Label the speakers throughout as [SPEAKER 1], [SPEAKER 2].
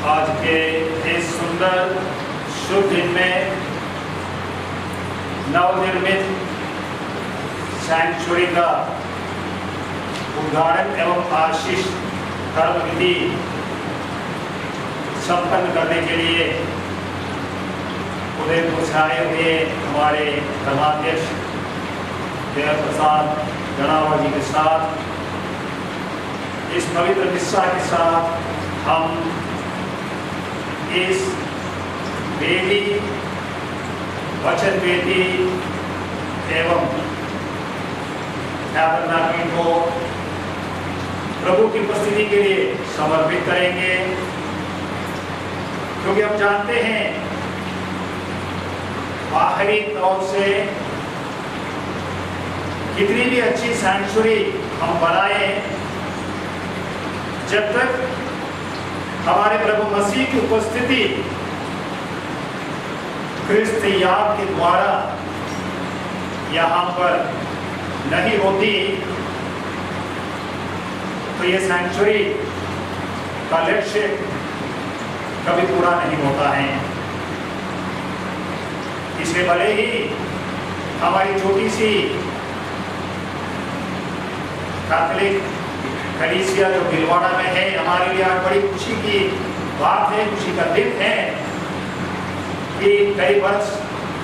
[SPEAKER 1] आज के इस सुंदर शुभ दिन में नवनिर्मित सैंक्चुरी का उद्घाटन एवं आशीष कर्म विधि संपन्न करने के लिए उदयपुर से आए हुए हमारे धर्माध्यक्ष देव प्रसाद गणावर जी के साथ इस पवित्र मिस्सा के साथ हम इस वेदी वचन वेदी एवं टैबरनाकल को प्रभु की उपस्थिति के लिए समर्पित करेंगे, क्योंकि हम जानते हैं बाहरी तौर से कितनी भी अच्छी सैंक्चुरी हम बनाए, जब तक हमारे प्रभु मसीह की उपस्थिति ख्रिस्त याग के द्वारा यहाँ पर नहीं होती, तो ये सैंक्चुरी का लक्ष्य कभी पूरा नहीं होता है। इसलिए भले ही हमारी छोटी सी कैथोलिक कलीसिया जो भिलवाड़ा में है, हमारे लिए आज बड़ी खुशी की बात है, खुशी का दिन है कि कई वर्ष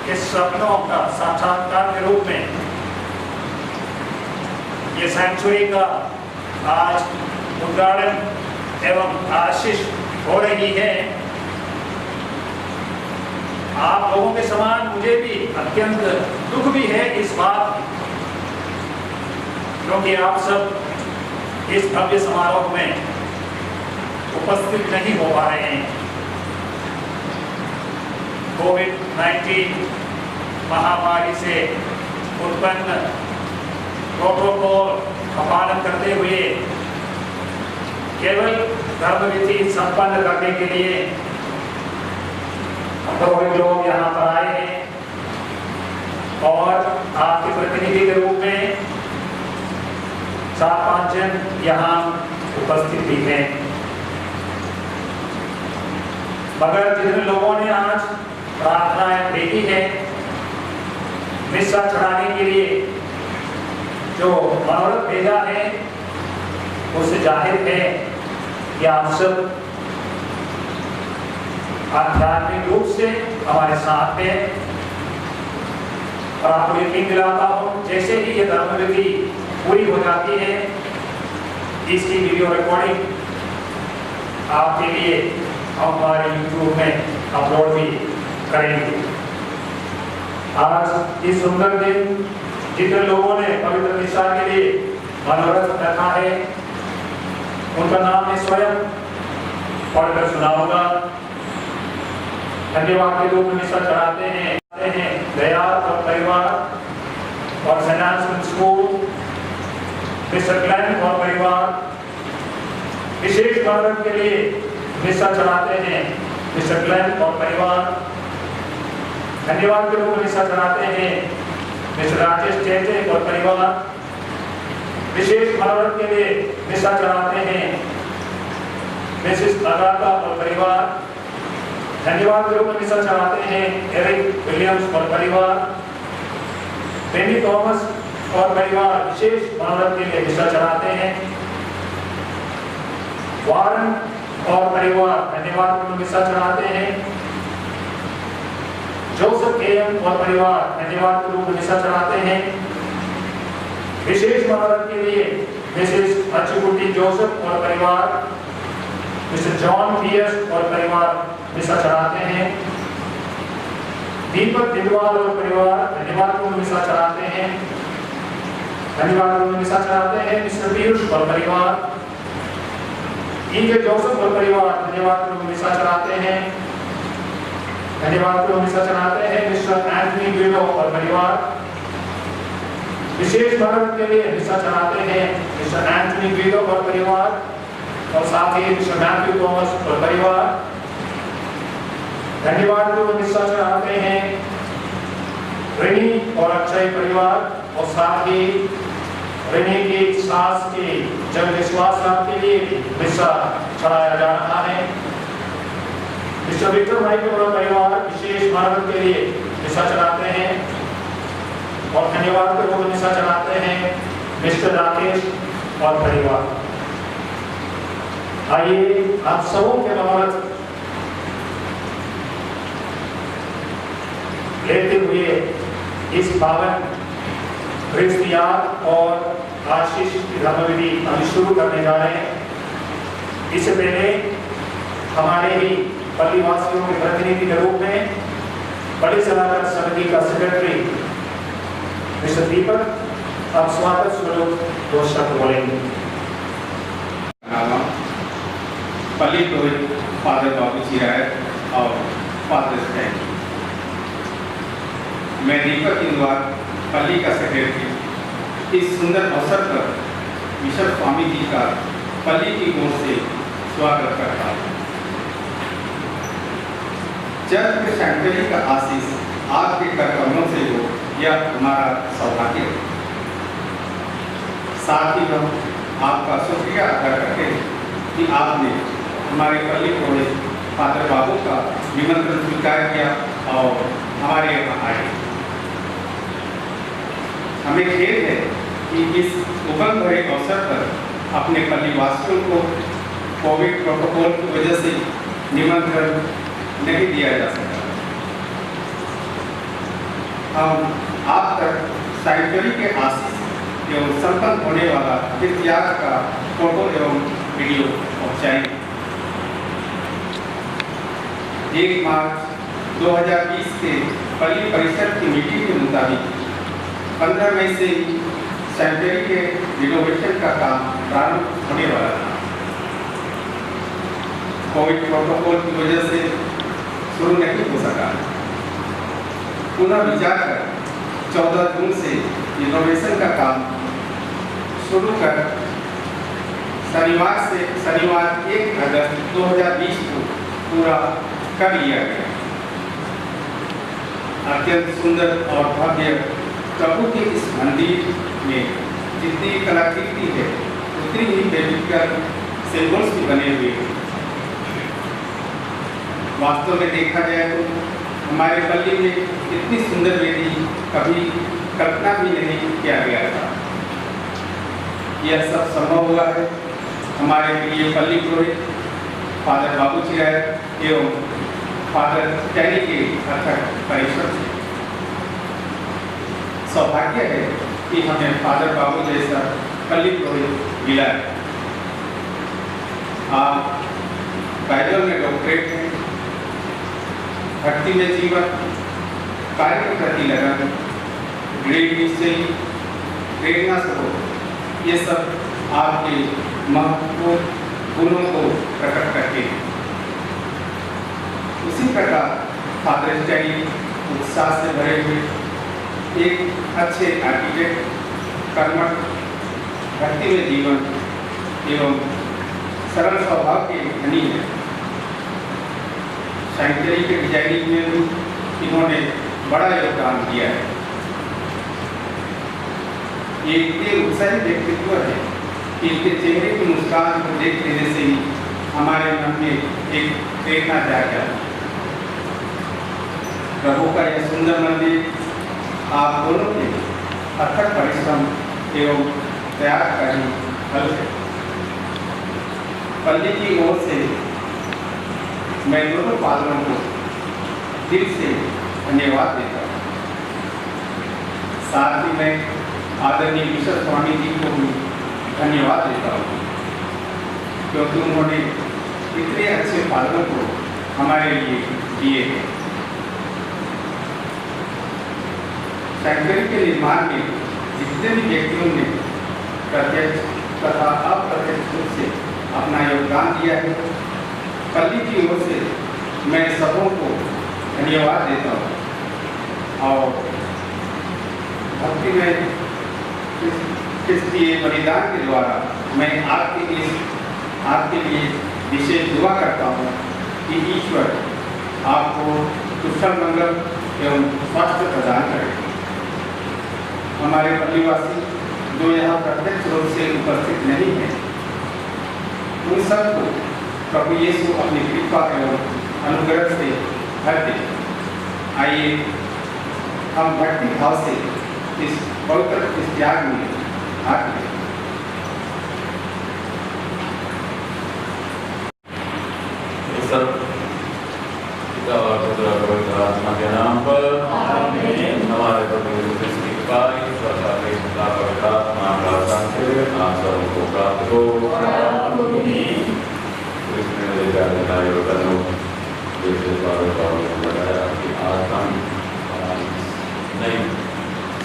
[SPEAKER 1] के सपनों का साक्षात्कार के रूप में ये सैंक्चुरी का आज उद्घाटन एवं आशीष हो रही है। आप लोगों के समान मुझे भी अत्यंत दुख भी है इस बात, क्योंकि आप सब इस भव्य समारोह में उपस्थित नहीं हो पा रहे हैं। कोविड-19 महामारी से उत्पन्न प्रोटोकॉल का पालन करते हुए केवल धर्मविधि संपन्न करने के लिए पुरोहित लोग यहाँ पर आए हैं और आपके प्रतिनिधि के रूप में 4-5 जन यहाँ उपस्थित भी हैं। मगर जितने लोगों ने आज प्रार्थनाएं भेजी है मिस्सा चढ़ाने के लिए, जो मनोरथ भेजा है, उससे जाहिर है कि आप सब आध्यात्मिक रूप से हमारे साथ हैं। और आपको यकीन दिलाता हूँ, जैसे ही ये धर्मविधि पूरी हो जाती है, इसकी वीडियो रिकॉर्डिंग आपके लिए हम हमारे YouTube में अपलोड भी करेंगे। आज इस सुंदर दिन जितने लोगों ने पवित्र निष्ठा के लिए मनोरथ रखा है, उनका नाम मैं स्वयं पढ़कर सुनाऊंगा। धन्यवाद के रूप में निष्ठा चढ़ाते हैं दयाल और परिवार और सेंट स्कूल, मिस्टर क्लैन और परिवार। विशेष भारत के लिए निष्ठा चढ़ाते हैं मिस्टर क्लैन और परिवार। धन्यवाद के रूप में निष्ठा चढ़ाते हैं मिस्टर राजेश चेते और परिवार। विशेष भारत के लिए निष्ठा चढ़ाते हैं मिसेस अगाथा और परिवार। धन्यवाद के रूप में निष्ठा चढ़ाते हैं एरिक विलियम्स और परिवार। बेनी थॉमस और परिवार विशेष मनोरथ के लिए निष्ठा चढ़ाते हैं। वारन और परिवार धन्यवाद के रूप में निष्ठा चढ़ाते हैं। जोसेफ केएम और परिवार धन्यवाद के रूप में निष्ठा चढ़ाते हैं। विशेष मनोरथ के लिए मिसेस अचुकुटी जोसेफ और परिवार, मिस्टर जॉन पियर्स और परिवार निष्ठा चढ़ाते हैं। दीपक दिलवाल और परिवार धन्यवाद को निष्ठा चढ़ाते हैं। धन्यवाद को निष्ठा चढ़ाते हैं मिस्टर पीयूष और परिवार। ईके जोसेफ और परिवार धन्यवाद को निष्ठा चढ़ाते हैं। धन्यवाद को निष्ठा चढ़ाते हैं मिस्टर एंथनी विलो और परिवार। विशेष भारत के लिए निष्ठा चढ़ाते हैं मिस्टर एंथनी विलो और परिवार और साथ ही मिस्टर मैथ्यू थॉमस और परिवार। धन्यवाद को निष्ठा चढ़ाते हैं रिनी और अक्षय परिवार और साथ ही रिनी की सास की जब विश्वास लाभ के लिए निष्ठा चढ़ाया जा रहा है। मिस्टर विक्टर माइकल और परिवार विशेष भारत के लिए निष्ठा चढ़ाते हैं और धन्यवाद के रूप में निष्ठा चढ़ाते हैं मिस्टर राकेश और परिवार। आइए आप सबों के मनोरथ लेते हुए इस पावन क्रिस्तियान और आशीष धर्मविधि अभी शुरू करने जा रहे हैं। इससे पहले हमारे ही पल्ली वासियों के प्रतिनिधि के रूप में बड़ी सलाहकार समिति का सेक्रेटरी मिस्टर दीपक अब स्वागत स्वरूप दो शब्द बोलेंगे।
[SPEAKER 2] पल्ली पुरोहित फादर बाबू चिराय और फादर स्टैन। मैं दीपक इंदवार पल्ली का सेक्रेटरी इस सुंदर अवसर पर बिशप स्वामी जी का पल्ली की ओर से स्वागत करता हूँ। चर्च के सैंक्चुअरी का आशीष आपके कर्तव्यों से हो, यह हमारा सौभाग्य है। साथ ही हम आपका शुक्रिया अदा करते हैं कि आपने हमारे पल्ली पुरोहित फादर बाबू का निमंत्रण स्वीकार किया और हमारे यहाँ आए। हमें खेद है कि इस उमंग भरे अवसर पर अपने पल्ली वासियों को कोविड प्रोटोकॉल की वजह से निमंत्रण नहीं दिया जा सका। हम आप तक सैंक्चुअरी के आशीष एवं संपन्न होने वाला इतिहास का फोटो एवं वीडियो पहुँचाएंगे। 1 मार्च 2020 के पल्ली परिषद की मीटिंग के मुताबिक 15 मई से सैंक्चुअरी के रिनोवेशन का काम प्रारंभ होने वाला था। कोविड प्रोटोकॉल की वजह से शुरू नहीं हो सका। पुनः विचार कर 14 जून से रिनोवेशन का काम शुरू कर शनिवार 1 अगस्त 2020 को पूरा कर लिया गया। अत्यंत सुंदर और भव्य प्रभु के इस मंदिर में जितनी कलाकृति है उतनी ही बिब्लिकल सिंबल्स भी बने हुए हैं। वास्तव में देखा जाए तो हमारे पल्ली में इतनी सुंदर वेदी कभी कल्पना भी नहीं किया गया था। यह सब संभव हुआ है हमारे प्रिय पल्ली पुरोहित फादर बाबू चिराय एवं फादर चैनी के अथक परिश्रम से। सौभाग्य है कि हमें फादर बाबू जैसा पल्ली पुरोहित मिला है। आप बाइबल में डॉक्टरेट हैं, भक्ति में जीवन, कार्य के प्रति लगन, ग्रेड निश्चय, प्रेरणा स्रोत, ये सब आपके महत्वपूर्ण गुणों को प्रकट करते हैं। उसी प्रकार फादर स्टैनी उत्साह से भरे हुए एक अच्छे आर्किटेक्ट, कर्मठ, भक्ति में जीवन एवं सरल स्वभाव के धनी है। सैंक्चुरी के डिजाइनिंग में भी इन्होंने बड़ा योगदान दिया है। ये इतने उत्साही व्यक्तित्व है कि इनके चेहरे की मुस्कान को देख लेने से ही हमारे मन में एक प्रेरणा जाग जाती है। प्रभु का यह सुंदर मंदिर आप दोनों के अथक परिश्रम एवं त्याग का ही फल है। पल्ली की ओर से मैं दोनों फादरों को दिल से धन्यवाद देता हूँ। साथ ही मैं आदरणीय ईश्वर स्वामी जी को भी धन्यवाद देता हूँ, क्योंकि उन्होंने इतने अच्छे फादरों को हमारे लिए दिए हैं। सैंक्चुरी के निर्माण में जितने भी व्यक्तियों ने प्रत्यक्ष तथा अप्रत्यक्ष रूप से अपना योगदान दिया है, पल्ली की ओर से मैं सबों को धन्यवाद देता हूँ और भक्ति में क्रिस्तीय बलिदान के द्वारा मैं आपके लिए विशेष दुआ करता हूँ कि ईश्वर आपको कुशल मंगल एवं स्वास्थ्य प्रदान करें। हमारे पल्लीवासी जो यहाँ प्रत्यक्ष रूप से उपस्थित नहीं है, उन सबको प्रभु यीशु अपनी कृपा एवं अनुग्रह से भर दे। आइए हम भक्ति भाव से इस पवित्र इस त्याग में भाग लें।
[SPEAKER 3] पिता और पुत्र और पवित्र आत्मा के नाम पर हमारे प्रभु यीशु मसीह की कृपा, ईश्वर का प्रेम, पवित्र आत्मा का संग आप सबको प्राप्त हो। इसमें मुझे क्या देना है करो, जैसे बताया कि आज हम नई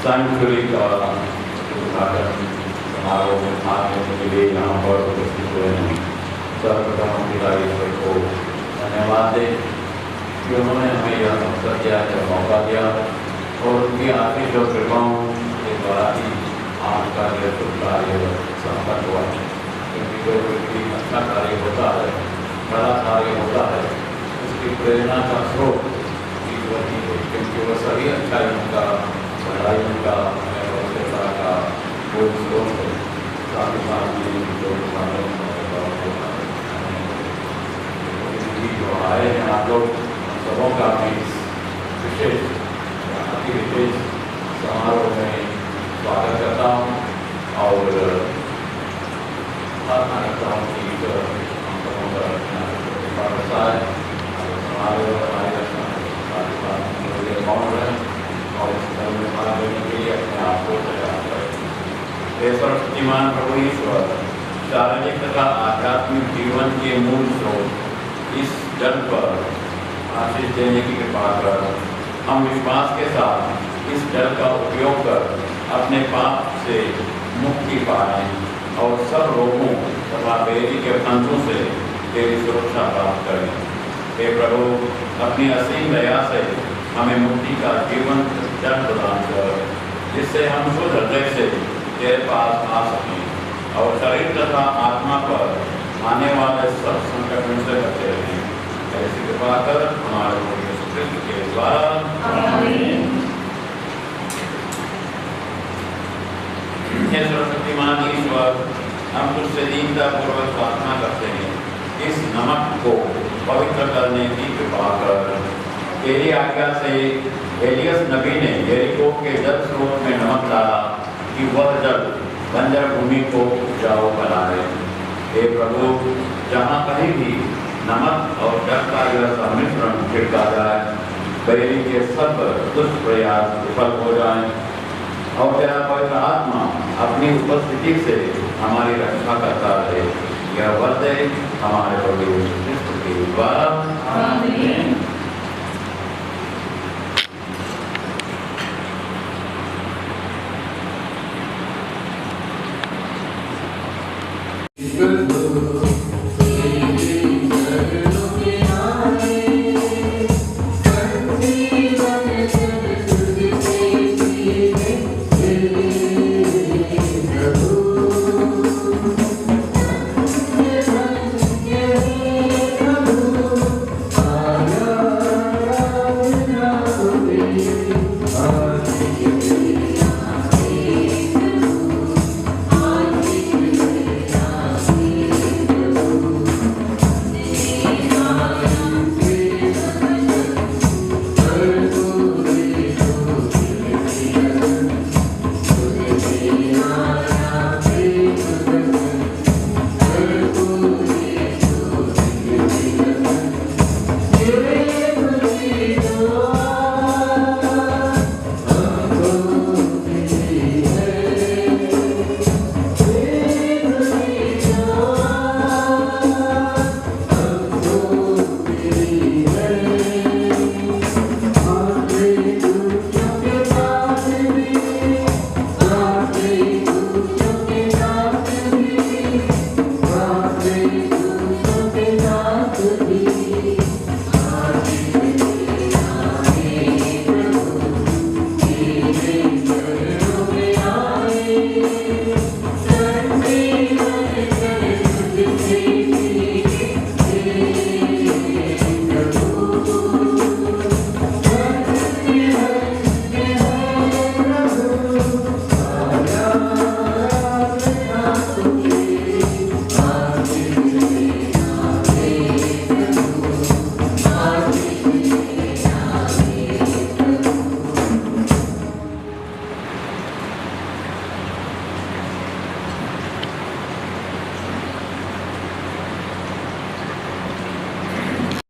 [SPEAKER 3] सैंक्चुरी का उद्घाटन समारोह में भाग लेने के लिए यहाँ पर उपस्थित हुए हैं। सर्वप्रथम पिता ईश्वर को धन्यवाद दें कि उन्होंने हमें यह अवसर दिया, यह मौका दिया और उनकी आशीष और कृपाओं के द्वारा ही आज का यह शुभ कार्य संपन्न हुआ है। क्योंकि जो व्यक्ति अच्छा कार्य होता है, बड़ा कार्य होता है, उसकी प्रेरणा का स्रोत ईश्वर ही है, क्योंकि वह सभी अच्छाइयों का, भलाइयों का, पवित्रता का कोई स्रोत है। साथ ही साथ जो आए हैं आप लोग सबों का भी विशेष अति विशेष समारोह में स्वागत करता हूँ और प्रार्थना करता हूँ कि हम सबों का बरसाए समारोह हमारे दर्शन मौन रहे और इस धर्म में भाग लेने के लिए अपने आप को तैयार करें। सर्वशक्तिमान प्रभु ईश्वर शारीरिक तथा आध्यात्मिक जीवन के मूल स्रोत इस जल पर आशीष देने की कृपा कर हम विश्वास के साथ इस जल का उपयोग कर अपने पाप से मुक्ति पाएं और सब रोगों तथा बेरी के फंदों से तेरी सुरक्षा प्राप्त करें। हे प्रभु, अपनी असीम दया से हमें मुक्ति का जीवन जल प्रदान कर, जिससे हम शुद्ध हृदय से तेरे पास आ सकें और शरीर तथा आत्मा पर आने वाले सब संकट से बचे रहें। ऐसी कृपा कर हमारे प्रभु यीशु क्रिस्त के द्वारा। हे सर्वशक्तिमान ईश्वर, हम तुझसे दीनता पूर्वक प्रार्थना करते हैं, इस नमक को पवित्र करने की कृपा कर। तेरी आज्ञा से एलियस नबी ने यरीको के जल स्रोत में नमक डाला कि वह जल बंजर भूमि को उपजाऊ बनाए। हे प्रभु, जहाँ कहीं भी नमक और व्यवस्था का सम्मिश्रण छिड़का जाए, बैरी के सब दुष्प्रयास विफल हो जाए और तेरा पवित्र आत्मा अपनी उपस्थिति से हमारी रक्षा करता रहे। यह वचन हमारे प्रभु यीशु क्रिस्त के द्वारा आमीन।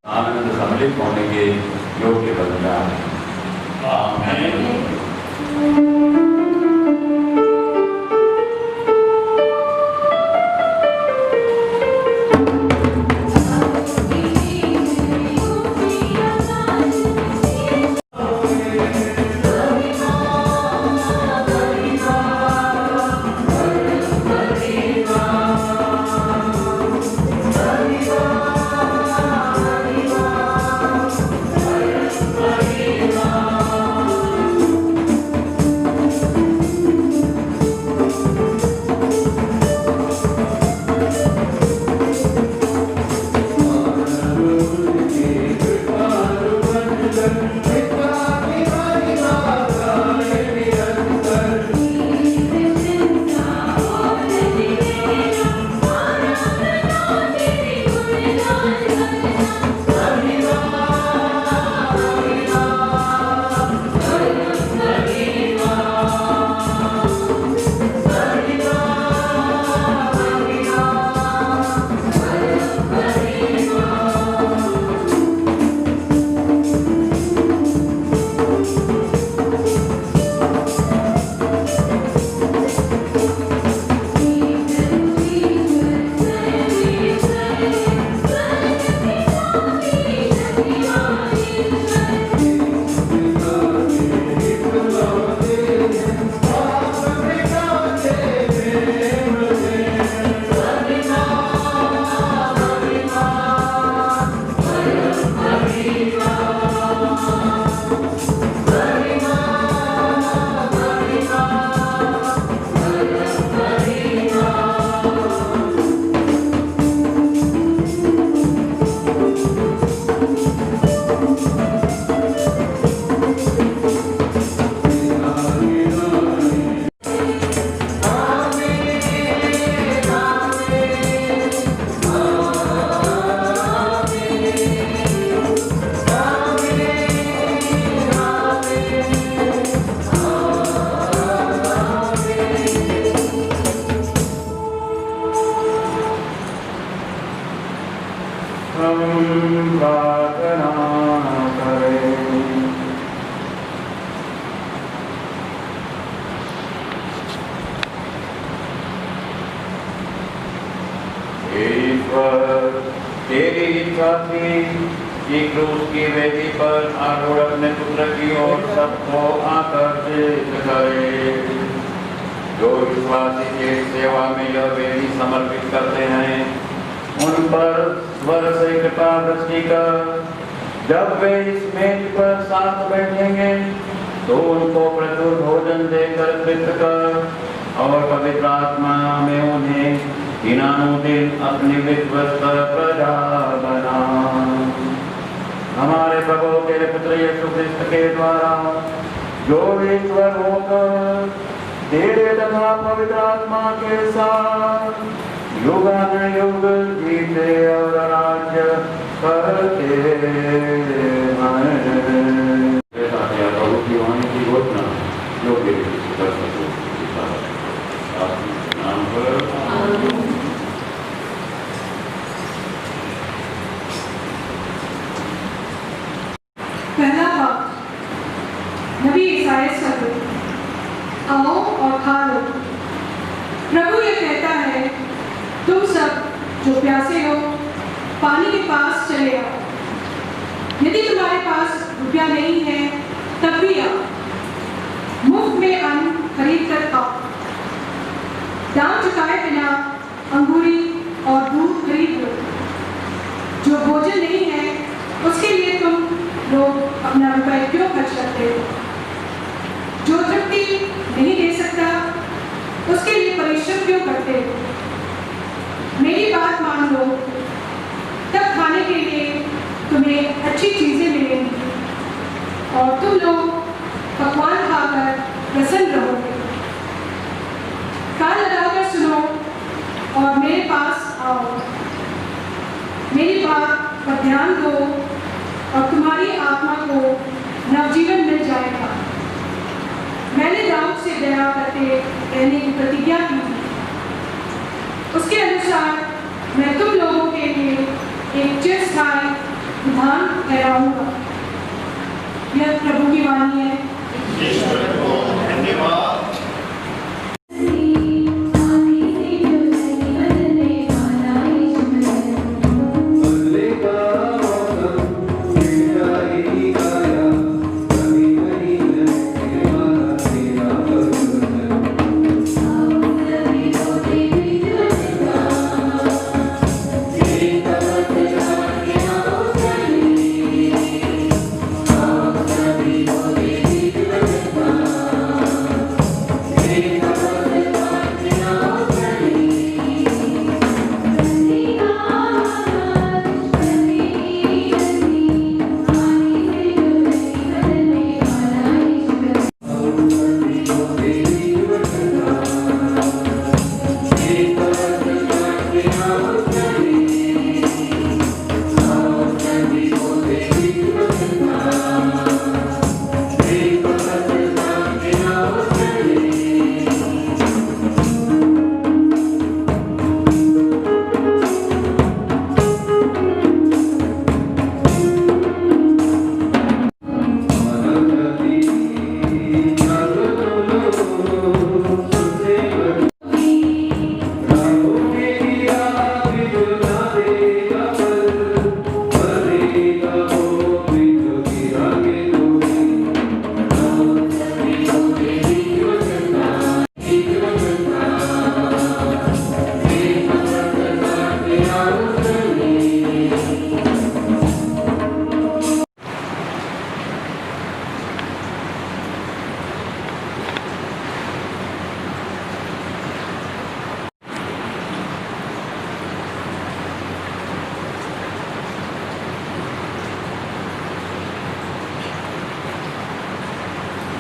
[SPEAKER 3] आनंद सम्मिलित होने के योग्य बन जाए। आमीन।
[SPEAKER 4] हम प्रार्थना करें। ईश्वर, तेरी इच्छा थी कि क्रूस की वेदी पर आरूढ़ अपने पुत्र की ओर सबको आकर्षित करे। जो विश्वासी के सेवा में यह वेदी समर्पित करते हैं, उन पर स्वर से कृपा दृष्टि कर जब वे इस मेज पर साथ बैठेंगे तो उनको प्रचुर भोजन देकर तृप्त कर और पवित्र आत्मा में उन्हें दिनानुदिन अपनी विश्वस्त प्रजा बना। हमारे प्रभु तेरे पुत्र यीशु क्रिस्त के द्वारा जो ईश्वर होकर तेरे तथा पवित्र आत्मा के साथ युगानुयुग जीते और राज्य करते हैं। प्रभु की वाणी की घोषणा जो कर सको नाम पर।
[SPEAKER 5] पहला भाग नबी ईसाइयाह का ग्रंथ। आओ और खा लो। प्रभु ये कहता है, तुम सब जो प्यासे हो पानी के पास चले आओ। यदि तुम्हारे पास रुपया नहीं है तब भी आओ, मुफ्त में अन्न खरीद कर खाओ। दाम चुकाए बिना अंगूरी और दूध खरीद लो। जो भोजन नहीं है उसके लिए तुम लोग अपना रुपये क्यों खर्च करते हो? जो तृप्ति नहीं दे सकता उसके लिए परिश्रम क्यों करते हो? मेरी बात मान लो, तब खाने के लिए तुम्हें अच्छी चीजें मिलेंगी और तुम लोग पकवान खाकर प्रसन्न रहोगे। कान लगाकर सुनो और मेरे पास आओ। मेरी बात पर ध्यान दो और तुम्हारी आत्मा को नवजीवन मिल जाएगा। मैंने दाऊद से दया करते रहने की प्रतिज्ञा की थी, उसके अनुसार मैं तुम लोगों के लिए एक चिरस्थायी विधान ठहराऊंगा। यह प्रभु की वाणी है।
[SPEAKER 1] ईश्वर को धन्यवाद।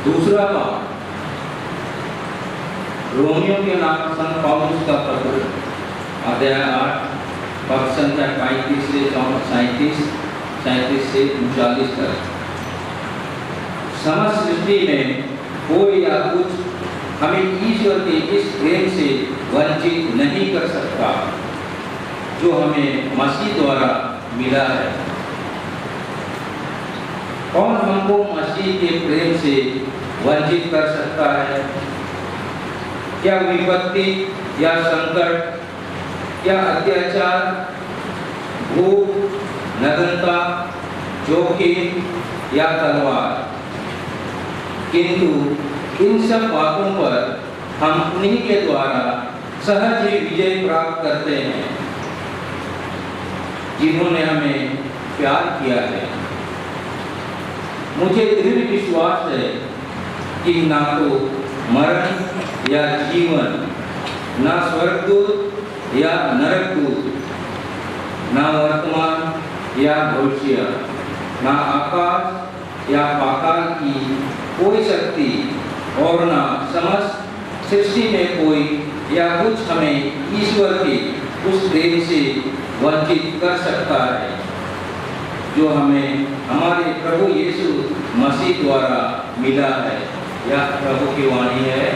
[SPEAKER 6] दूसरा भाग रोमियो के नाम संत पौलुस का पत्र, अध्याय 8 पद संख्या 35 से 37 से 39 तक। समस्त सृष्टि में कोई या कुछ हमें ईश्वर के इस प्रेम से वंचित नहीं कर सकता जो हमें मसीह द्वारा मिला है। कौन हमको मसीह के प्रेम से वंचित कर सकता है? क्या विपत्ति या संकट, क्या अत्याचार, भूख, नग्नता, जोखिम या तलवार? किंतु इन सब बातों पर हम उन्हीं के द्वारा सहज ही विजय प्राप्त करते हैं जिन्होंने हमें प्यार किया है। मुझे दृढ़ विश्वास है कि ना तो मरण या जीवन, ना स्वर्गदूत या नरकदूत, ना वर्तमान या भविष्य, ना आकाश या पाताल की कोई शक्ति और ना समस्त सृष्टि में कोई या कुछ हमें ईश्वर के उस प्रेम से वंचित कर सकता है जो हमें हमारे प्रभु यीशु मसीह द्वारा मिला है। यह प्रभु की वाणी है।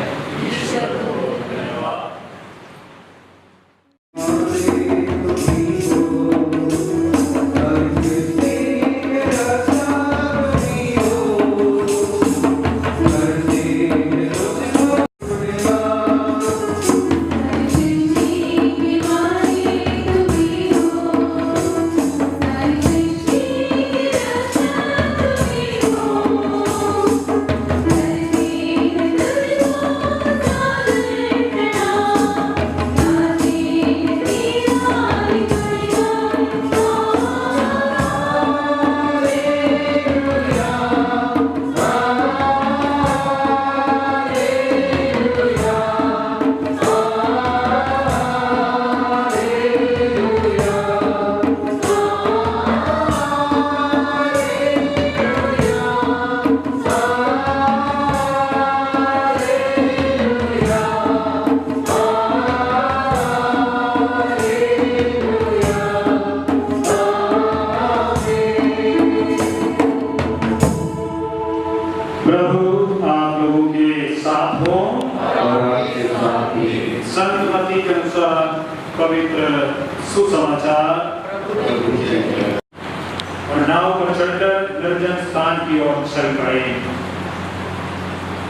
[SPEAKER 1] पवित्र सुसमाचार और नाव पर चढ़कर निर्जन स्थान की ओर चल पड़े।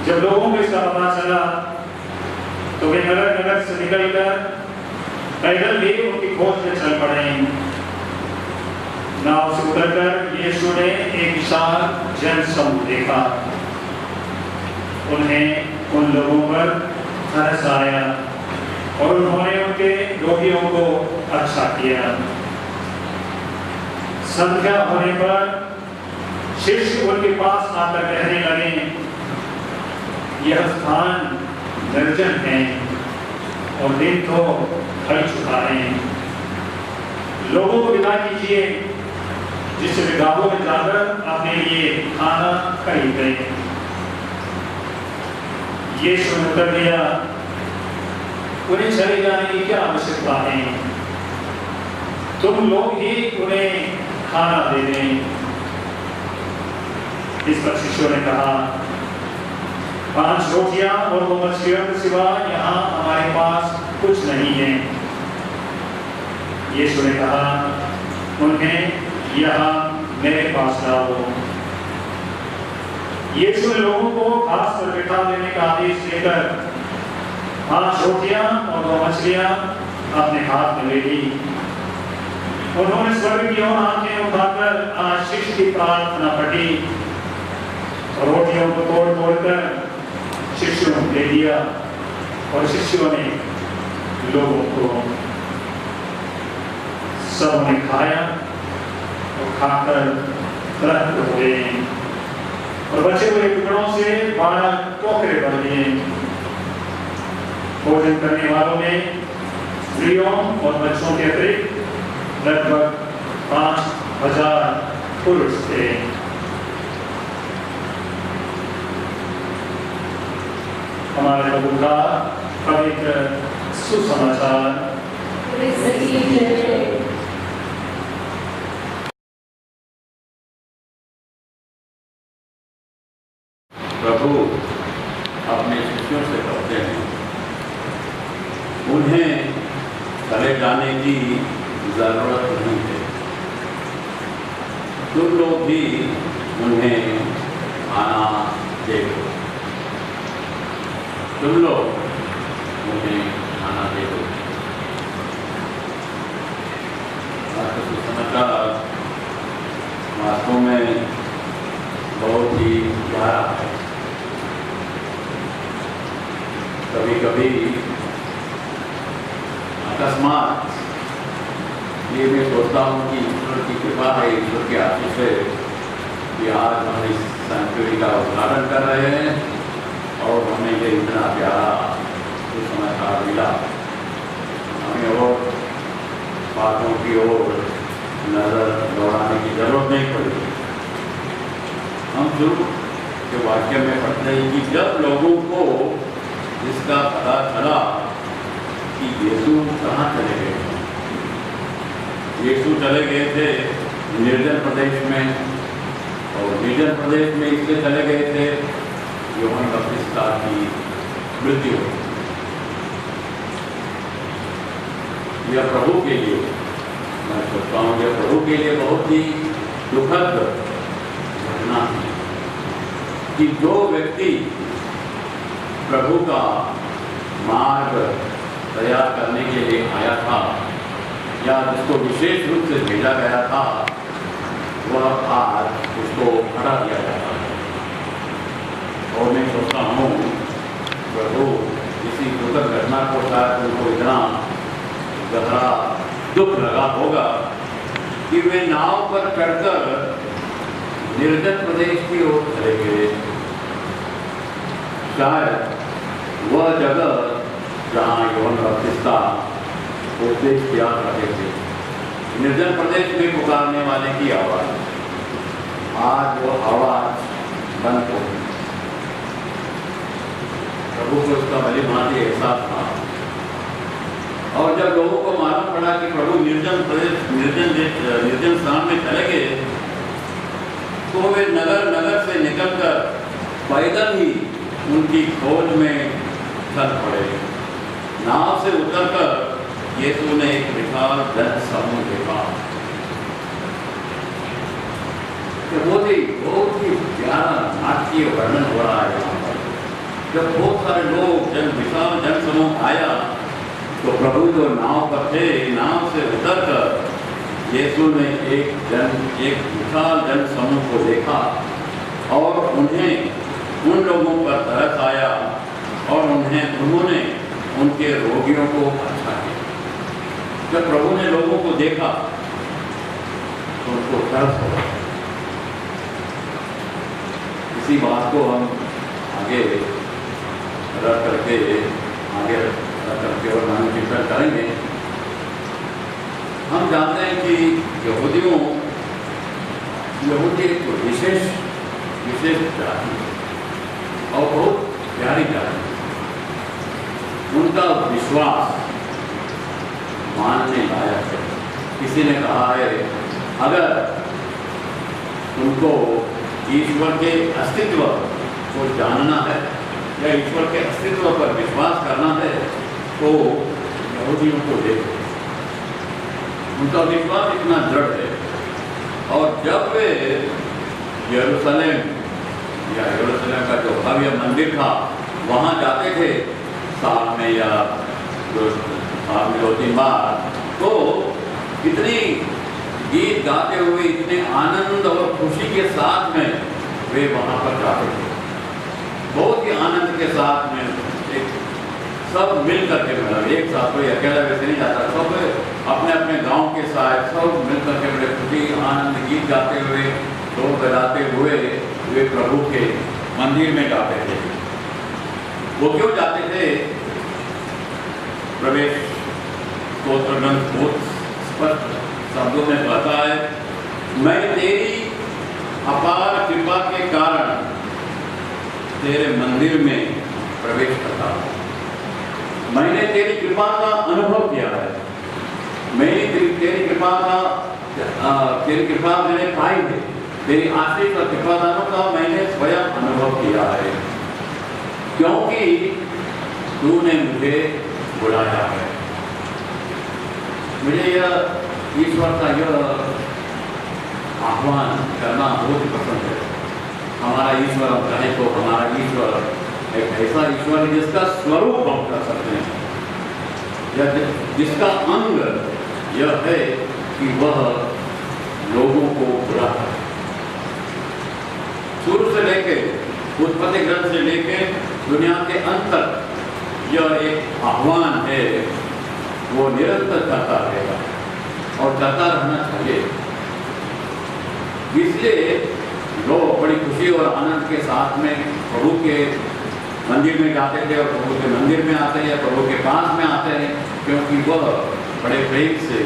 [SPEAKER 1] जब लोगों को इसका पता चला तो वे नगर नगर से निकलकर पैदल भी उनकी खोज में चल पड़े। नाव से उतरकर यीशु ने एक विशाल जन समूह देखा। उन्हें उन लोगों पर तरस आया और उन्होंने उनके रोगियों को अच्छा किया। संध्या होने पर शिष्य उनके पास आकर कहने लगे, यह स्थान निर्जन है और दिन तो ढल चुका है। लोगों को विदा कीजिए जिससे वे गांवों में जाकर अपने लिए खाना खरीदें। यीशु ने उत्तर दिया, उन्हें चले जाने की क्या आवश्यकता है? तुम लोग ही उन्हें खाना दे दें। इस पर शिष्यों ने कहा, 5 रोटियां और 2 मछलियों के सिवा यहाँ हमारे पास कुछ नहीं है। यीशु ने कहा, उन्हें यहाँ मेरे पास लाओ। यीशु ने लोगों को घास पर बिठा देने का आदेश देकर 5 रोटियां और 2 मछलियां अपने हाथ में ले ली। उन्होंने स्वर्ग की ओर आंखें उठाकर आशीष की प्रार्थना पढ़ी और रोटियों को तोड़ तोड़कर शिष्यों को दे दिया और शिष्यों ने लोगों को सबने खाया और खाकर तृप्त हो गए और बचे हुए टुकड़ों से 12 टोकरे भर दिए। भोजन करने वालों में स्त्रियों और बच्चों के अतिरिक्त लगभग 5000 पुरुष थे। हमारे प्रभु का पवित्र सुसमाचार।
[SPEAKER 4] प्रभु अपने शिष्यों से कहते हैं, उन्हें चले जाने की जरूरत नहीं है,
[SPEAKER 3] तुम लोग भी उन्हें आना देखो। तुम लोग उन्हें आना देखो। समाचार वास्तव में बहुत ही गहरा है। कभी कभी अकस्मात ये मैं सोचता हूँ कि ईश्वर की कृपा है, ईश्वर के आशीष है कि आज हम इस सेंचुरी का उद्घाटन कर रहे हैं और हमें ये इतना प्यारा समाचार मिला। हमें और बातों की ओर नजर दौड़ाने की जरूरत नहीं पड़ी। हम शुरू के वाक्य में पढ़ते हैं कि जब लोगों को इसका पता चला कि यीशु कहाँ चले गए। यीशु चले गए थे निर्जन प्रदेश में, और निर्जन प्रदेश में इसलिए चले गए थे यूहन्ना बपतिस्मा की मृत्यु। यह प्रभु के लिए, मैं सोचता हूँ यह प्रभु के लिए बहुत ही दुखद घटना है कि जो व्यक्ति प्रभु का मार्ग तैयार करने के लिए आया था या जिसको विशेष रूप से भेजा गया था, वह आज उसको हटा दिया जाता है। और मैं सोचता हूँ प्रभु इसी दुखद घटना को शायद उनको इतना गहरा दुख लगा होगा कि वे नाव पर चढ़कर निर्जन प्रदेश की ओर चले गए। शायद वह जगह जहाँ यूहन्ना बपतिस्मा उपदेश किया करते थे, निर्जन प्रदेश में पुकारने वाले की आवाज, आज वो आवाज बंद हो गई। प्रभु को उसका भली भांति एहसास था। और जब लोगों को मालूम पड़ा कि प्रभु निर्जन प्रदेश निर्जन स्थान में चले गए, तो वे नगर नगर से निकलकर पैदल ही उनकी खोज में चल पड़े। नाव से उतरकर यीशु ने एक विशाल जन समूह देखा। बहुत ही प्यारा नाट्य वर्णन हो रहा है यहाँ पर। जब बहुत सारे लोग विशाल जन समूह आया तो प्रभु जो नाव पर थे, नाव से उतरकर यीशु ने एक विशाल जन समूह को देखा और उन लोगों पर तरस आया और उन्होंने उनके रोगियों को अच्छा किया। जब प्रभु ने लोगों को देखा तो उनको तरस हो गया। इसी बात को हम आगे रख करके और मनोचिंतन करेंगे। हम जानते हैं कि यहूदी एक विशेष जाति और बहुत प्यारी जाति। उनका विश्वास मानने लायक है। किसी ने कहा है अगर उनको ईश्वर के अस्तित्व को जानना है या ईश्वर के अस्तित्व पर विश्वास करना है तो यहूदियों को देखो। उनका विश्वास इतना दृढ़ है। और जब वे यरूशलेम का जो भव्य मंदिर था वहाँ जाते थे साल में या साल में 2-3 बार, तो इतनी गीत गाते हुए इतने आनंद और खुशी के साथ में वे वहाँ पर जाते थे। बहुत ही आनंद के साथ में सब मिल करके, मतलब एक साथ कोई अकेला वैसे नहीं जाता, सब अपने अपने गांव के साथ सब मिल करके बड़े खुशी आनंद गीत गाते हुए, ढोल बजाते हुए वे प्रभु के मंदिर में जाते थे। वो क्यों जाते थे? प्रवेश स्तोत्र ग्रंथ बहुत स्पष्ट शब्दों में कहता है, मैं तेरी अपार कृपा के कारण तेरे मंदिर में प्रवेश करता हूँ। मैंने तेरी कृपा का अनुभव किया है। तेरी कृपा मैंने पाई है। तेरी आशीष और कृपादानों का मैंने स्वयं अनुभव किया है, क्योंकि तूने मुझे बुलाया है। मुझे यह ईश्वर का यह आह्वान करना बहुत ही पसंद है। हमारा ईश्वर हम कहें तो हमारा ईश्वर एक ऐसा ईश्वर है जिसका स्वरूप हम कर सकते हैं, या जिसका अंग यह है कि वह लोगों को बुलाता है। शुरू से लेके उत्पत्ति ग्रंथ से लेके दुनिया के अंत तक यह एक आह्वान है, वो निरंतर करता रहेगा और करता रहना चाहिए। इसलिए लोग बड़ी खुशी और आनंद के साथ में प्रभु के मंदिर में जाते थे और प्रभु के मंदिर में आते हैं, प्रभु के पास में आते हैं, क्योंकि वह बड़े प्रेम से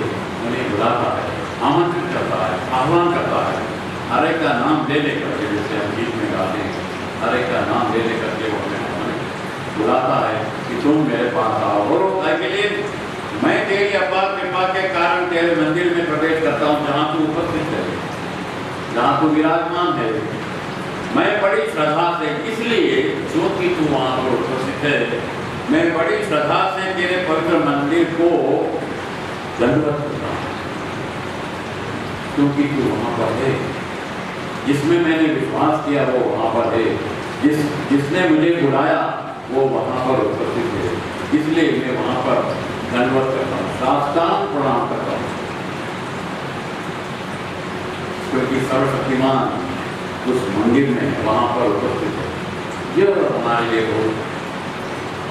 [SPEAKER 3] उन्हें बुलाता है, आमंत्रित करता है, आह्वान करता है। हर एक का नाम ले लेकर के, जैसे हम गीत में गाते हैं, हर एक का नाम ले लेकर के वो हमें बुलाता है कि तुम मेरे पास आओ। और के लिए मैं तेरी अपार कृपा के कारण तेरे मंदिर में प्रवेश करता हूँ, जहाँ तू उपस्थित है, जहाँ तू विराजमान है। मैं बड़ी श्रद्धा से, इसलिए क्योंकि तू वहाँ पर उपस्थित है, मैं बड़ी श्रद्धा से तेरे पवित्र मंदिर को दंडवत करता हूँ, क्योंकि तू वहाँ पर है। जिसमें मैंने विश्वास किया वो वहाँ पर है, जिसने मुझे बुलाया वो वहाँ पर उपस्थित है, इसलिए मैं वहाँ पर दंडवत करता हूँ, साष्टांग प्रणाम करता हूँ, क्योंकि सर्वशक्तिमान उस मंदिर में वहाँ पर उपस्थित है। यह हमारे लिए बहुत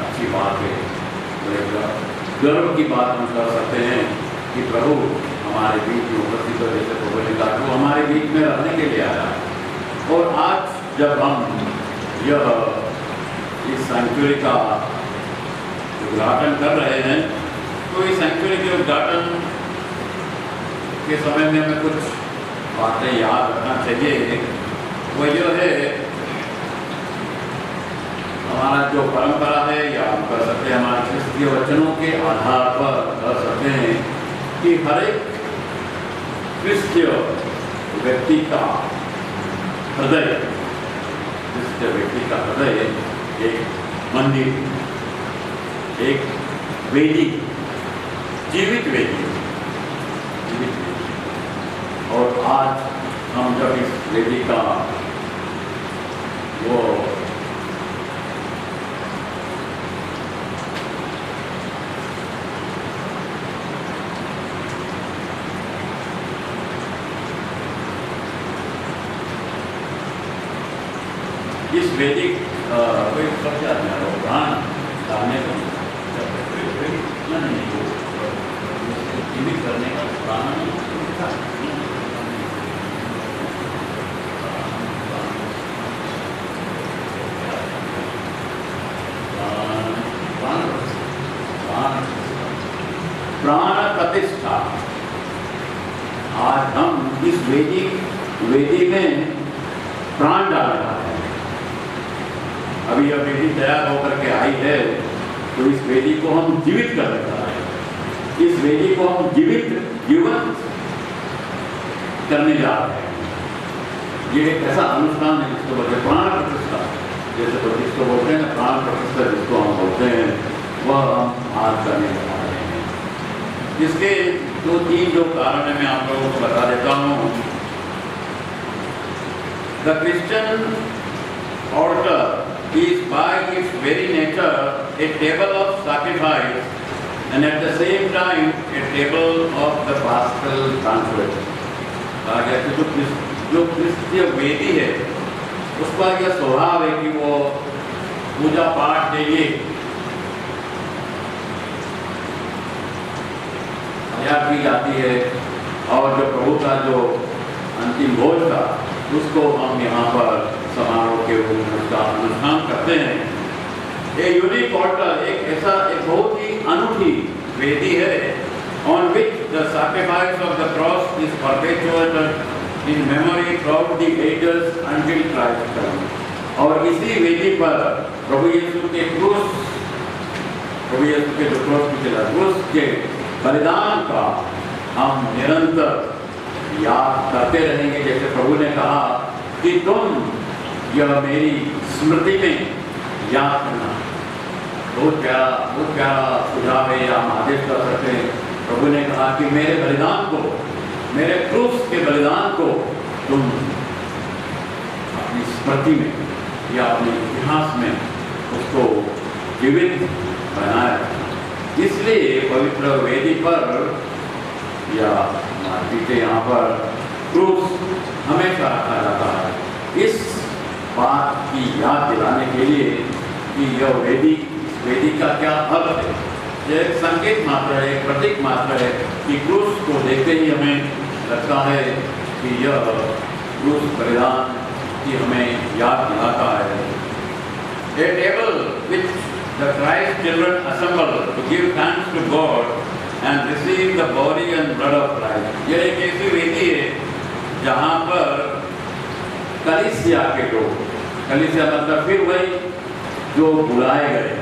[SPEAKER 3] अच्छी बात है, गर्व की बात हम कर सकते हैं कि प्रभु हमारे बीच में उपस्थित है, जैसे प्रभु ने कहा वो हमारे बीच में रहने के लिए आया। और आज जब हम यह इस सेंचुरी का उद्घाटन कर रहे हैं, तो इस सेंचुरी के उद्घाटन के समय में हमें कुछ बातें याद रखना चाहिए। वो जो है हमारा जो परंपरा है, या हम कर सकते हैं हमारे क्रिस्तीय वचनों के आधार पर कर सकते हैं कि हर एक क्रिस्तीय व्यक्ति का हृदय, क्रिस्तीय व्यक्ति का हृदय एक मंदिर, एक वेदी, जीवित वेदी। और आज हम जब इस वेदी का वो इस वेदी कोई समझा प्राण डालने का नहीं, जीवित करने का प्राण प्राण प्रतिष्ठा। आज हम इस वेदी में प्राण डाल रहा है। अभी यह वेदी तैयार होकर के आई है, तो इस वेदी को हम जीवित कर रहा है। इस वेदी को हम जीवन करने जा रहे हैं। ये एक ऐसा अनुष्ठान है जिसको बोलते हैं प्राण प्रतिष्ठा, जैसे तो जिसको बोलते हैं प्राण प्रतिष्ठा जिसको हम बोलते हैं, वह हम आज करने जा रहे हैं। इसके 2-3 जो कारण है मैं आप लोगों को बता देता हूँ। The Christian altar is by its very nature a table of sacrifice and at the same time a table of the paschal banquet. जो क्रिस्तीय वेदी है उसका यह स्वभाव है कि वो पूजा पाठ के लिए तैयार की जाती है, और जो प्रभु का जो अंतिम भोज था उसको हम यहाँ पर समारोह के रूप में उसका अनुष्ठान करते हैं। एक यूनिक ऑल्टर, एक बहुत ही अनूठी वेदी है, on which the sacrifice of the cross is perpetuated in memory throughout the ages until Christ comes. और इसी वेदी पर प्रभु यीशु के जो क्रूस के बलिदान का हम निरंतर याद करते रहेंगे। जैसे प्रभु ने कहा कि तुम यह मेरी स्मृति में याद करना। बहुत प्यारा सुझाव है, हम आदेश कर सकते हैं। प्रभु ने कहा कि मेरे बलिदान को मेरे क्रूस के बलिदान को तुम अपनी स्मृति में या अपने इतिहास में उसको जीवित बनाए रखना। इसलिए पवित्र वेदी पर या मार्केट यहाँ पर क्रूस हमेशा रखा जाता है, इस बात की याद दिलाने के लिए कि यह वेदी का क्या अर्थ है। यह एक संकेत मात्र है, एक प्रतीक मात्र है कि क्रूस को देखते ही हमें लगता है कि यह क्रूस बलिदान की हमें याद दिलाता है। A table which the Christ children assemble to give thanks to God and receive the body and blood of Christ. यह एक ऐसी वेदी है जहाँ पर कलीसिया के लोग, कलीसिया मतलब फिर वही जो बुलाए गए,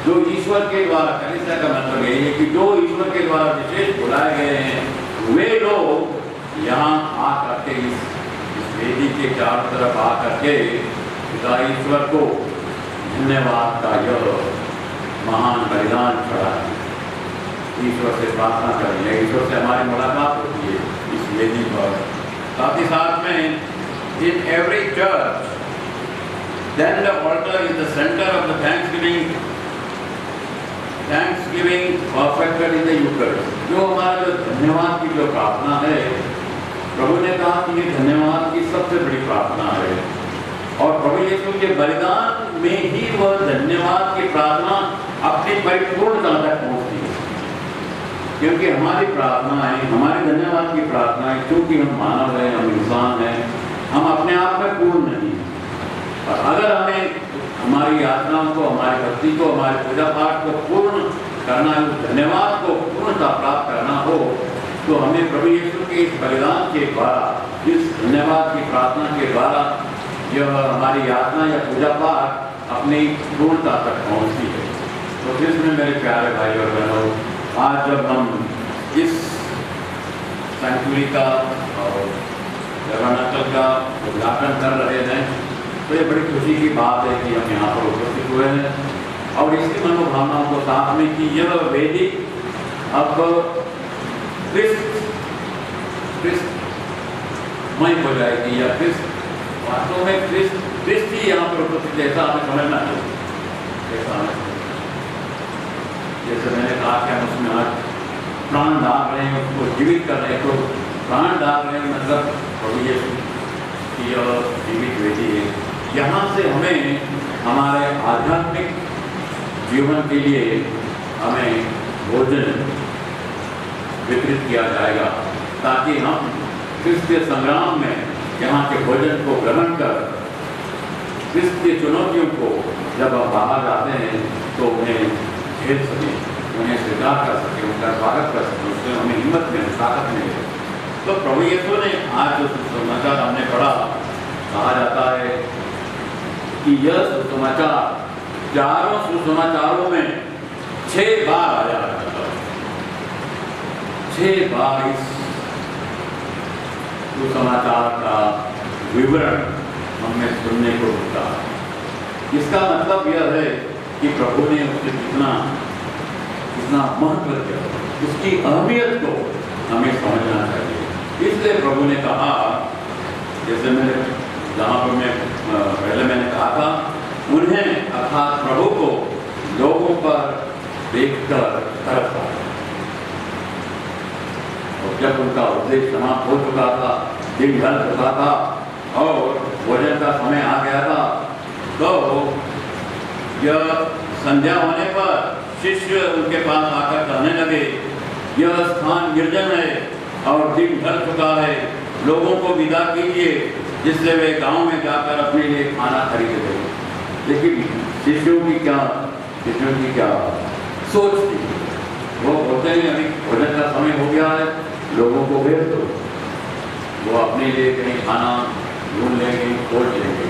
[SPEAKER 3] जो ईश्वर के द्वारा, कलीसिया का मतलब यही है कि जो ईश्वर के द्वारा विशेष बुलाए गए हैं, वे लोग यहाँ आ करके इस वेदी के चारों तरफ आ करके पिता ईश्वर को धन्यवाद का यह महान बलिदान चढ़ाए, ईश्वर से प्रार्थना करेंगे, ईश्वर से हमारी मुलाकात होती है इस वेदी पर। साथ ही साथ में in every church, then the altar is the center of the thanksgiving perfected in the Eucharist. जो हमारा जो धन्यवाद की जो प्रार्थना है, प्रभु ने कहा कि ये धन्यवाद की सबसे बड़ी प्रार्थना है, और प्रभु यीशु के बलिदान में ही वह धन्यवाद की प्रार्थना अपनी परिपूर्णता तक पहुंचती है। क्योंकि हमारी प्रार्थनाएं, हमारी धन्यवाद की प्रार्थनाएं, क्योंकि हम मानव हैं, हम इंसान हैं, हम अपने आप में पूर्ण नहीं हैं। और अगर हमें हमारी यातनाओं को, हमारी भक्ति को, हमारे पूजा पाठ को पूर्ण करना है, उस धन्यवाद को पूर्णता प्राप्त करना हो, तो हमें प्रभु यीशु के इस बलिदान के द्वारा, इस धन्यवाद की प्रार्थना के द्वारा यह हमारी यातना या पूजा पाठ अपनी पूर्णता तक पहुँचती है। तो इसमें मेरे प्यारे भाई और बहनों, आज जब हम इस सैंक्चुरी का और टैबरनेकल का उद्घाटन कर रहे हैं, तो ये बड़ी खुशी की बात है कि हम यहाँ पर उपस्थित हुए हैं, और इसी मनोभावनाओं को साथ में कि यह वेदी अब क्रिस्तमय हो जाएगी, या क्रिस्त वास्तव में क्रिस्त ही यहाँ पर उपस्थित, जैसा हमें समझना चाहिए। जैसे मैंने कहा कि हम उसमें आज प्राण डाल रहे हैं, उसको जीवित कर रहे हैं, तो प्राण डाल रहे हैं मतलब प्रभु यीशु की यह जीवित वेदी है। यहाँ से हमें हमारे आध्यात्मिक जीवन के लिए हमें भोजन वितरित किया जाएगा, ताकि हम क्रिस्तीय संग्राम में यहाँ के भोजन को ग्रहण कर क्रिस्तीय चुनौतियों को जब हम बाहर जाते हैं तो उन्हें झेल सकें, उन्हें स्वीकार कर सकें, उनका स्वागत कर सकें, उससे हमें हिम्मत मिले, ताकत मिले। तो प्रभु यीशु ने आज जो सुसमाचार हमने पढ़ा, कहा जाता है कि यह सुसमाचार चारों सुसमाचारों में 6 बार आया है। 6 बार इस सुसमाचार का विवरण हमें सुनने को मिलता है। इसका मतलब यह है कि प्रभु ने उससे कितना महत्व दिया, उसकी अहमियत को हमें समझना चाहिए। इसलिए प्रभु ने कहा, जैसे जहाँ पर पहले मैंने कहा था, उन्हें अर्थात प्रभु को लोगों पर देखकर तरस आया। और जब उनका उपदेश समाप्त हो चुका था, दिन ढल चुका था और भोजन का समय आ गया था, तो यह संध्या होने पर शिष्य उनके पास आकर कहने लगे, यह स्थान निर्जन है और दिन ढल चुका है, लोगों को विदा कीजिए जिससे वे गांव में जाकर अपने लिए खाना खरीद ले। लेकिन शिष्यों की क्या सोच थी? वो बोलते हैं अभी भोजन का समय हो गया है, लोगों को भेज दो, वो अपने लिए कहीं खाना ढूंढ लेंगे, खोज लेंगे।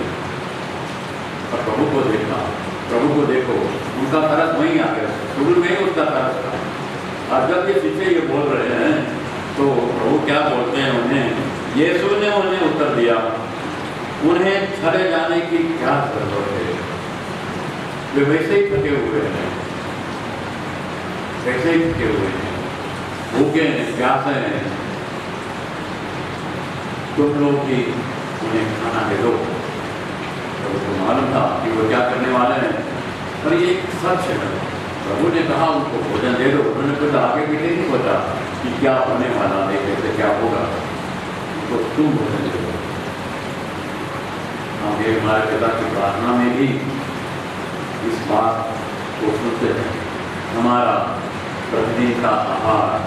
[SPEAKER 3] और प्रभु को देखो, उनका तरस वहीं आ गया, शुरू में ही उसका तरस था। और जब ये शिष्य ये बोल रहे हैं तो प्रभु क्या बोलते हैं उन्हें? यीशु ने उन्हें उत्तर दिया, उन्हें चले जाने की क्या जरूरत है? वे वैसे ही थके हुए हैं, भूखे हैं, प्यासे हैं, तुम लोग भी उन्हें खाना दे दो। तो उनको मालूम था कि वो क्या करने वाले हैं, पर ये एक सच है। प्रभु ने कहा उनको भोजन दे दो। उन्होंने कुछ आगे पीछे नहीं सोचा कि क्या होने वाला है, कैसे क्या होगा, तो तुम भोजन दे दो। हम ये हमारे पिता की प्रार्थना में भी इस बात को सुनते हैं। हमारा प्रतिदिन का आहार,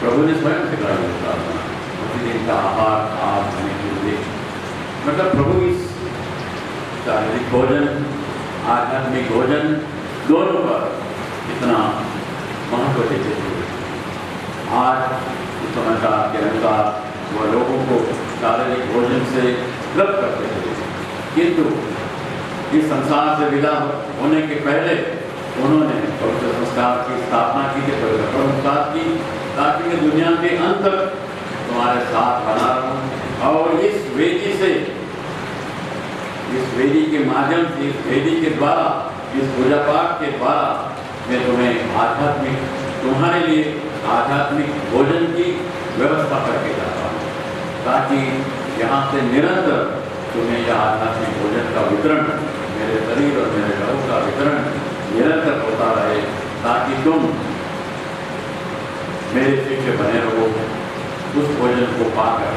[SPEAKER 3] प्रभु ने स्वयं सिखाया प्रार्थना, प्रतिदिन का आहार आप हमें दीजिए। मतलब प्रभु इस शारीरिक भोजन, आध्यात्मिक भोजन दोनों पर इतना महत्व देते थे। आज इस समाचार के अनुसार वह लोगों को शारीरिक भोजन से तलब करते थे, किंतु इस संसार से विदा होने के पहले उन्होंने पवित्र संस्कार की स्थापना की थी, पवित्र संस्कार की, ताकि मैं दुनिया के अंत तक तुम्हारे साथ बना रहूं। और इस वेदी से, इस वेदी के माध्यम से, इस वेदी के द्वारा, इस पूजा पाठ के द्वारा मैं तुम्हें आध्यात्मिक, तुम्हारे लिए आध्यात्मिक भोजन की व्यवस्था करके जाता हूँ, ताकि यहाँ से निरंतर तुम्हें यह आध्यात्मिक भोजन का वितरण, मेरे शरीर और मेरे लहू का वितरण निरंतर होता रहे, ताकि तुम मेरे शिष्य बने रहो, उस भोजन को पाकर।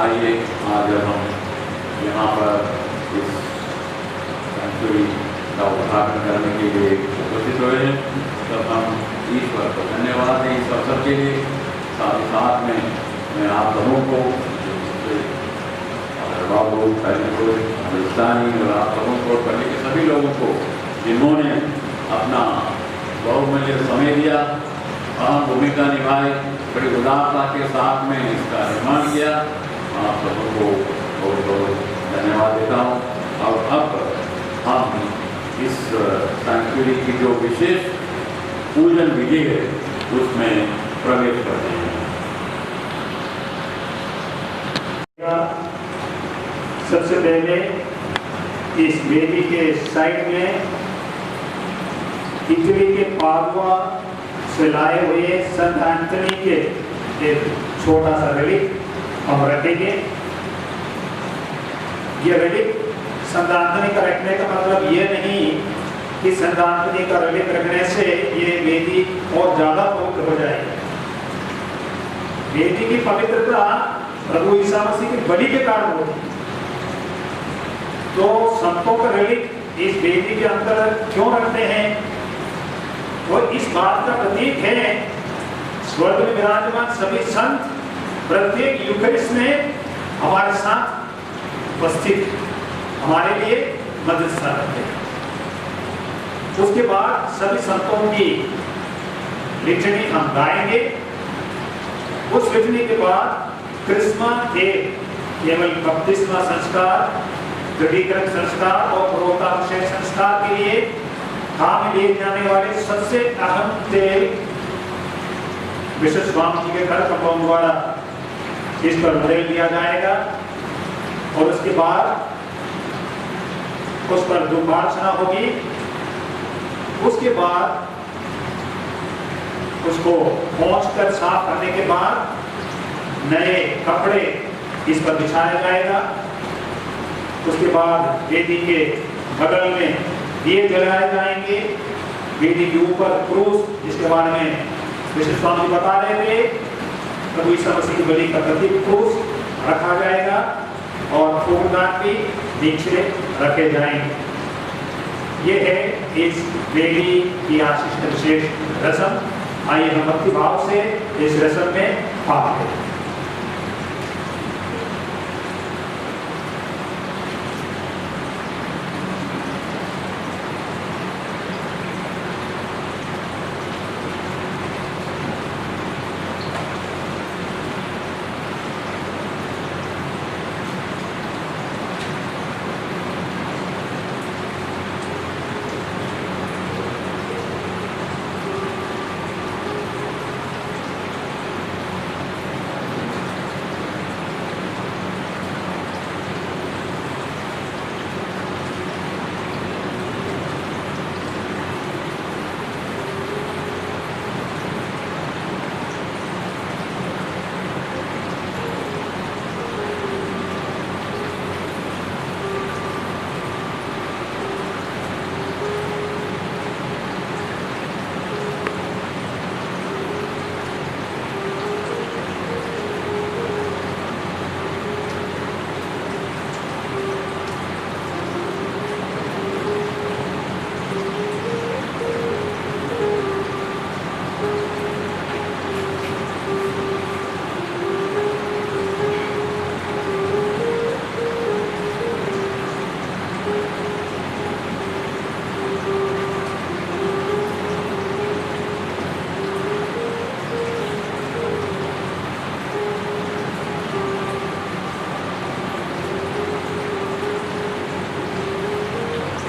[SPEAKER 3] आइए आज हम यहाँ पर इस सेंचुरी का उद्घाटन करने के लिए उपस्थित हुए हैं, तब हम ईश्वर को धन्यवाद दें इस अवसर के लिए। साथ ही साथ में मैं आप लोगों को, बाबू हिंदुस्तानी और आप लोगों को, पहले के सभी लोगों को जिन्होंने अपना बहुमूल्य समय दिया, अहम भूमिका निभाई, बड़ी उदारता के साथ में इसका निर्माण किया, आप लोगों को बहुत बहुत धन्यवाद देता हूँ। और अब हम इस सैंक्चुरी की जो विशेष पूजन विधि है उसमें प्रवेश करते हैं।
[SPEAKER 1] सबसे पहले इस वेदी के साइड में इटली के पादुआ से लाए हुए संत एंथनी के एक छोटा सा रेलिक हम रखेंगे। ये रेलिक संत एंथनी का रखने का मतलब ये नहीं कि संत एंथनी का रेलिक रखने से ये वेदी और ज्यादा पवित्र हो जाएगी। वेदी की पवित्रता प्रभु ईसा मसीह की बलि के कारण होती है। तो संतों का रेलिक इस वेदी के अंदर क्यों रखते हैं? वो इस बात का प्रतीक है, स्वर्ग में विराजमान सभी संत प्रत्येक यूकरिस्ट में हमारे साथ उपस्थित, हमारे लिए मध्यस्थता करते हैं। उसके बाद सभी संतों की लिटनी हम गाएंगे। उस लिटनी के बाद क्रिस्मा डे केवल बपतिस्मा संस्कार, दृढ़ीकरण संस्कार और पुरोहिताभिषेक संस्कार के लिए काम लिए जाने वाले सबसे अहम तेल विशुद्ध स्वामी जी के घर कपड़ों द्वारा इस पर मरेल दिया जाएगा। और उसके बाद उस पर धूपार्चना होगी। उसके बाद उसको पोंछकर साफ करने के बाद नए कपड़े इस पर बिछाया जाएगा। उसके बाद वेदी के बगल में दिए जलाए जाएंगे। वेदी के ऊपर क्रूस, जिसके बारे में विशुद्ध स्वामी बता रहे थे, प्रभु ईसा मसीह की बलि का प्रतीक क्रूस रखा जाएगा और फूलदान भी नीचे रखे जाएंगे। ये है इस वेदी की आशीष विशेष रस्म। आइए हम भक्ति भाव से इस रस्म में भाग लें।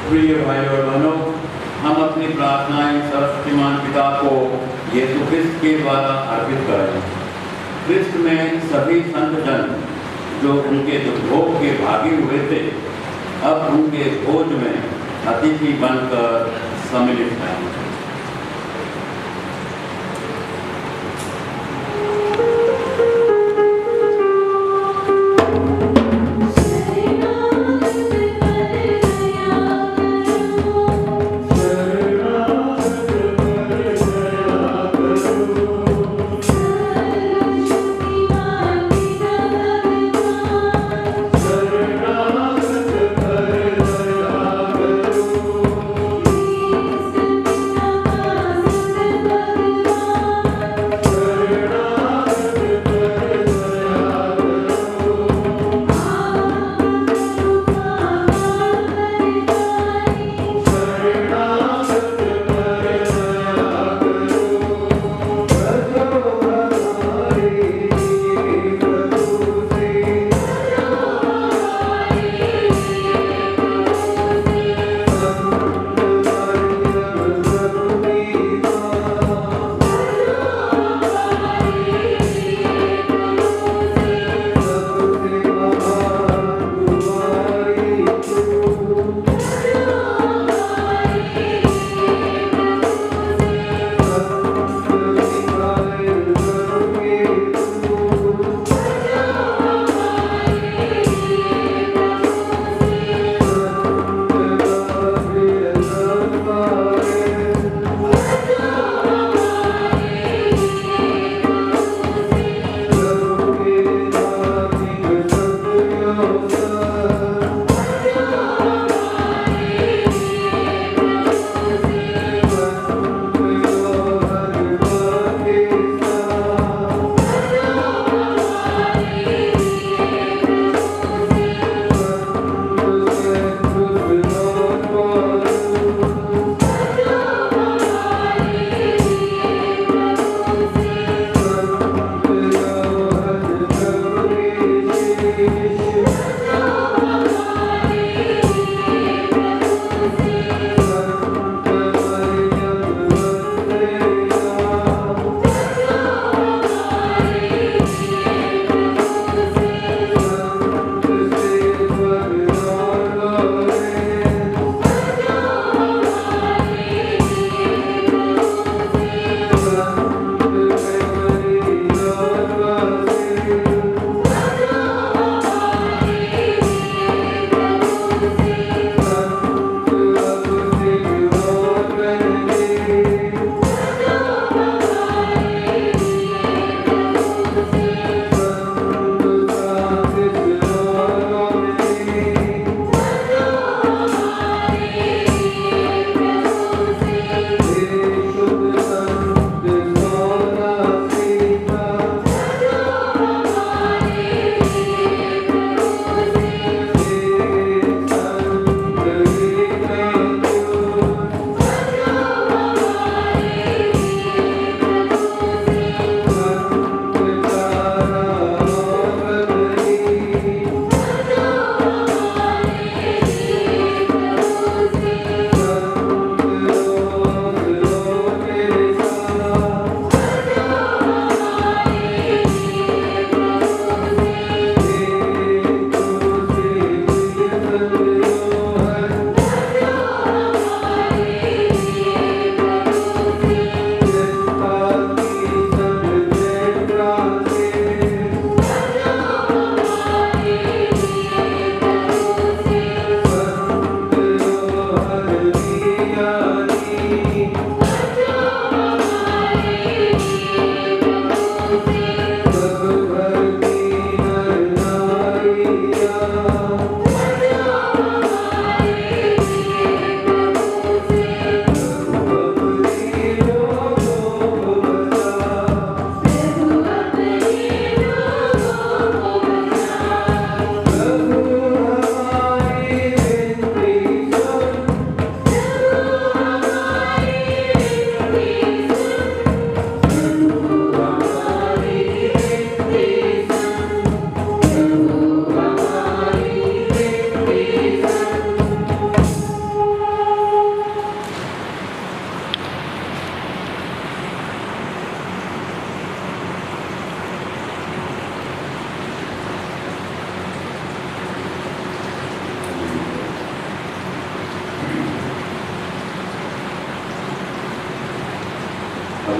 [SPEAKER 4] प्रिय भाई और बहनों, हम अपनी प्रार्थनाएं सर्वशक्तिमान पिता को यीशु क्रिस्त के द्वारा अर्पित करें। क्रिस्त में सभी संत जन जो उनके दुर्भोग के भागी हुए थे, अब उनके भोज में अतिथि बनकर सम्मिलित हैं।
[SPEAKER 7] Thank you.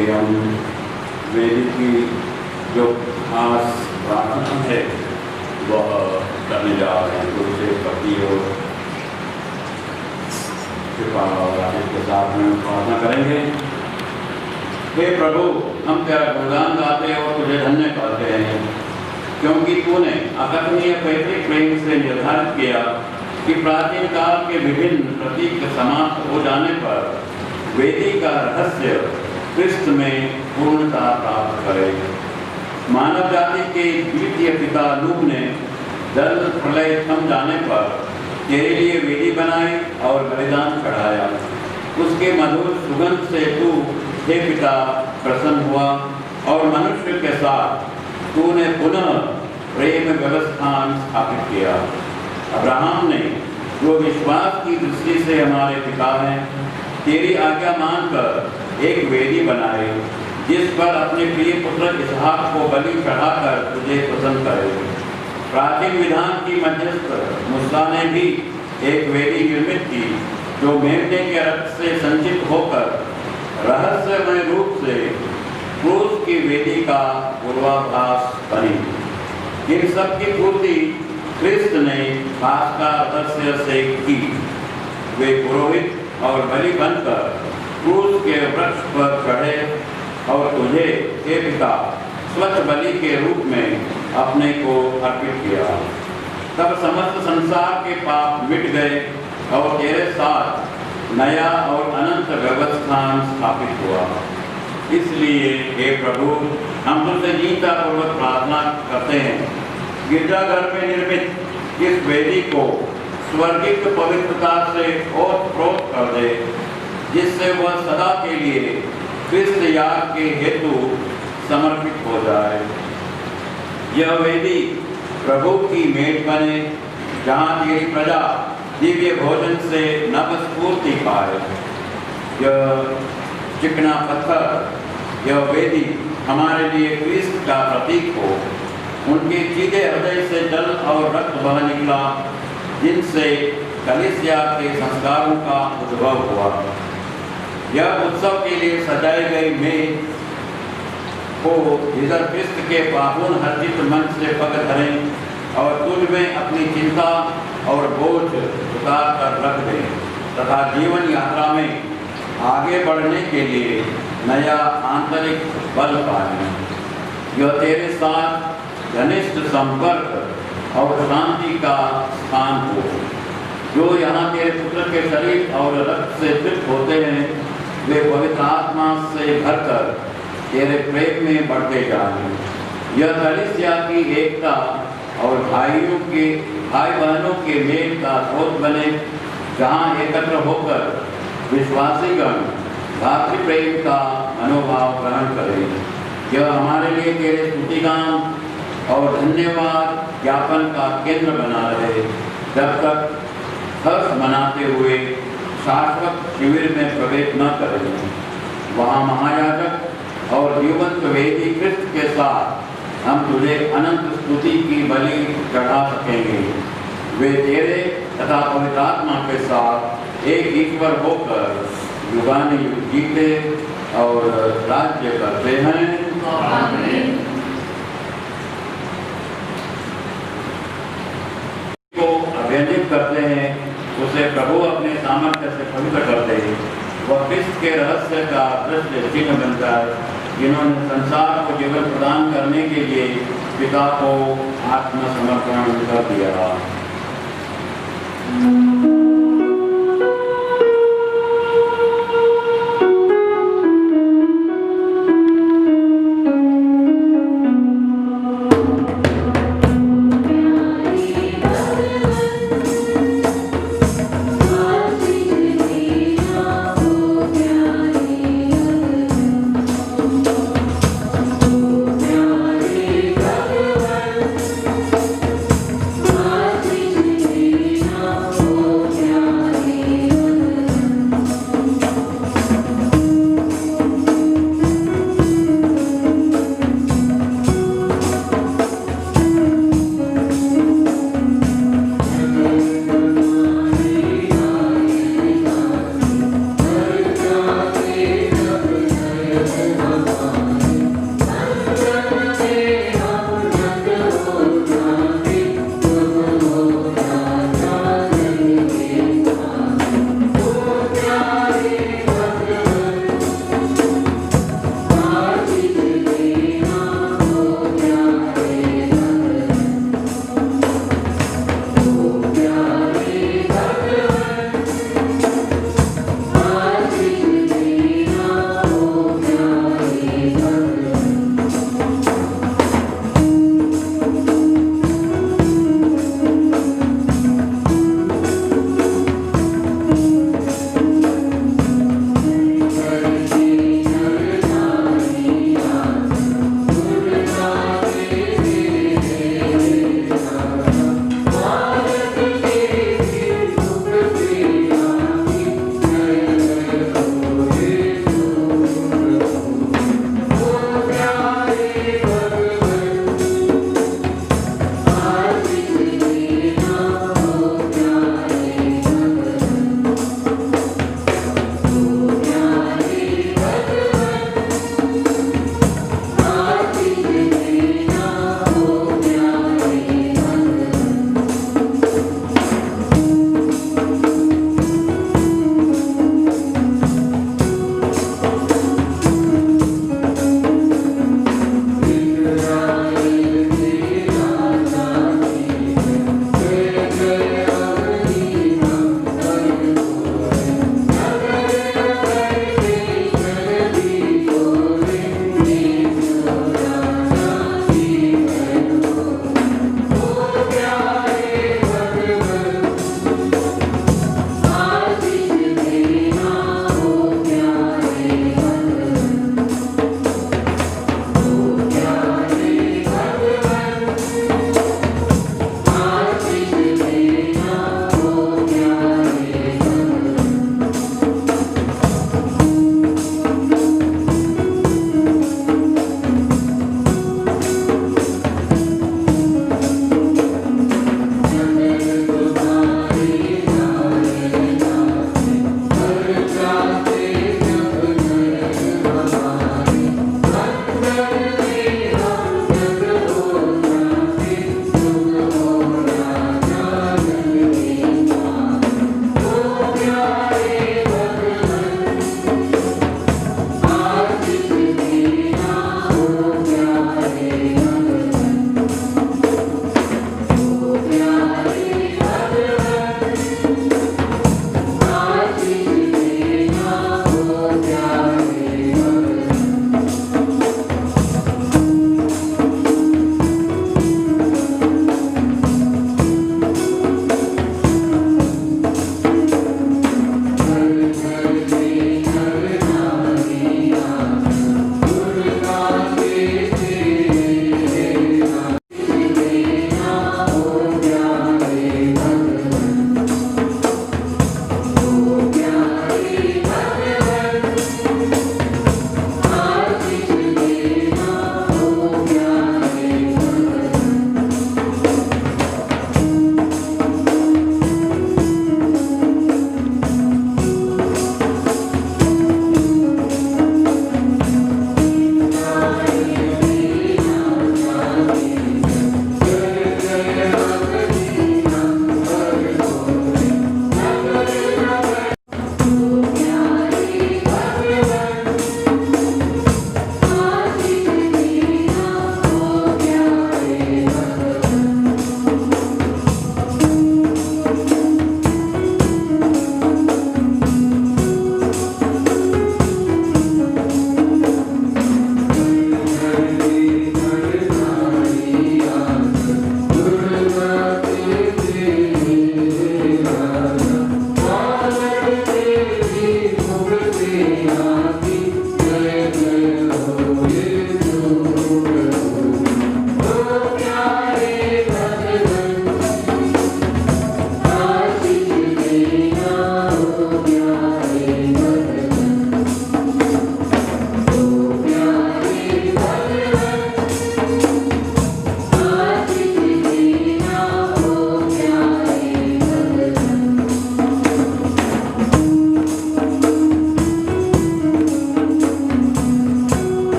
[SPEAKER 4] अभी हम वेदी की जो खास प्रार्थना है वह करने जा रहे हैं। गुरु से भक्ति और कृपा और आशीष के साथ में प्रार्थना करेंगे। हे प्रभु, हम तेरा गुणगान गाते और तुझे धन्य कहते हैं, क्योंकि तूने अकथनीय पैतृक प्रेम से निर्धारित किया कि प्राचीन काल के विभिन्न प्रतीक समाप्त हो जाने पर वेदी का रहस्य क्रिस्त में पूर्णता प्राप्त करे। मानव जाति के द्वितीय पिता नूह ने जल प्रलय थम जाने पर तेरे लिए वेदी बनाई और बलिदान चढ़ाया। उसके मधुर सुगंध से तू हे पिता प्रसन्न हुआ और मनुष्य के साथ तूने पुनः प्रेम व्यवस्था स्थापित किया। अब्राहम ने जो विश्वास की दृष्टि से हमारे पिता हैं, तेरी आज्ञा मानकर एक वेदी बनाई जिस पर अपने प्रिय पुत्र इसहाक को बलि चढ़ाकर तुझे प्रसन्न करे। प्राचीन विधान की मध्यस्थ मूसा ने भी एक वेदी निर्मित की जो मेमने के रक्त से संचित होकर रहस्यमय रूप से क्रूस की वेदी का पूर्वाभास बनी। इन सब की पूर्ति क्रिस्त ने खासका रहस्य से की। वे पुरोहित और बलि बनकर क्रूस के वृक्ष पर चढ़े और तुझे हे पिता स्वच्छ बलि के रूप में अपने को अर्पित किया। तब समस्त संसार के पाप मिट गए और तेरे साथ नया और अनंत व्यवस्था स्थापित हुआ। इसलिए हे प्रभु, हम तुझसे दीनता पूर्वक प्रार्थना करते हैं, गिरजाघर में निर्मित इस वेदी को स्वर्गिक पवित्रता से ओत-प्रोत कर दे, जिससे वह सदा के लिए क्रिस्त याग के हेतु समर्पित हो जाए। यह वेदी प्रभु की मेज बने, जहाँ तेरी प्रजा दिव्य भोजन से नव स्फूर्ति पाए। यह चिकना पत्थर, यह वेदी हमारे लिए क्रिस्त का प्रतीक हो। उनके सीधे हृदय से जल और रक्त बह निकला, जिनसे कलीसिया के संस्कारों का उद्भव हुआ। यह उत्सव के लिए सजाई गई मेज को जिधर क्रिस्त के पाहुन हर्षित मन से पग धरें और तुझ में अपनी चिंता और बोझ उतार कर रख दें तथा जीवन यात्रा में आगे बढ़ने के लिए नया आंतरिक बल पाएं। यह तेरे साथ घनिष्ठ संपर्क और शांति का स्थान हो। जो यहाँ तेरे पुत्र के शरीर और रक्त से तृप्त होते हैं, वे पवित्र आत्मा से भरकर तेरे प्रेम में बढ़ते जाएं। यह कलीसिया की एकता और भाई बहनों के मेल का स्रोत बने, जहाँ एकत्र होकर विश्वासीगण भातृ प्रेम का मनोभाव ग्रहण करें। यह हमारे लिए तेरे स्तुतिगान और धन्यवाद ज्ञापन का केंद्र बना रहे, जब तक हर्ष मनाते हुए शाश्वत शिविर में प्रवेश न करें। वहाँ महायाजक और जीवंत वेदी क्रिस्त के साथ हम तुझे अनंत स्तुति की बलि चढ़ा सकेंगे। वे तेरे तथा पवित्र आत्मा के साथ एक ईश्वर होकर युगानुयुग जीते और राज्य करते हैं। आमीन। को अभिनंदित करते हैं, उसे प्रभु अपने सामर्थ्य से पवित्र करते हैं। वह क्रिस्त के रहस्य का दृश्य चिन्ह बनता है, जिन्होंने संसार को जीवन प्रदान करने के लिए पिता को आत्मसमर्पण कर दिया।
[SPEAKER 7] Oh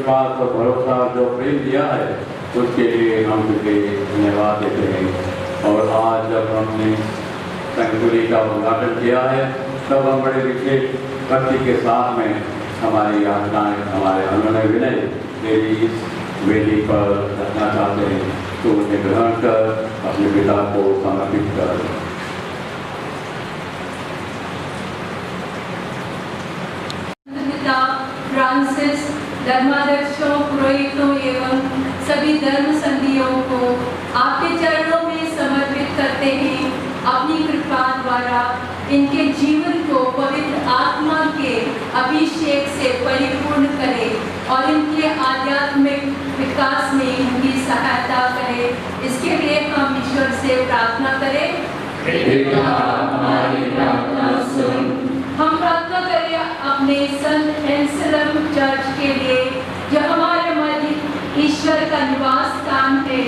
[SPEAKER 4] विश्वास और भरोसा जो प्रेम दिया है उसके लिए हम उनके धन्यवाद देते हैं। और आज जब हमने संकुली का उद्घाटन किया है तब हम बड़े विशेष भक्ति के साथ में हमारी यात्राएं, हमारे अनुनय विनय देवी इस वेदी पर रखना चाहते हैं, तो उन्हें ग्रहण कर अपने पिता को समर्पित कर।
[SPEAKER 5] फ्रांसिस, धर्माध्यक्षों, पुरोहितों एवं सभी धर्म संधियों को आपके चरणों में समर्पित करते हैं। अपनी कृपा द्वारा इनके जीवन को पवित्र आत्मा के अभिषेक से परिपूर्ण करें और इनके आध्यात्मिक विकास में इनकी सहायता करें। इसके लिए हम ईश्वर से प्रार्थना करें। हम प्रार्थना करें अपने संत एंसेलम चर्च के लिए, जो हमारे मध्य ईश्वर का निवास स्थान है।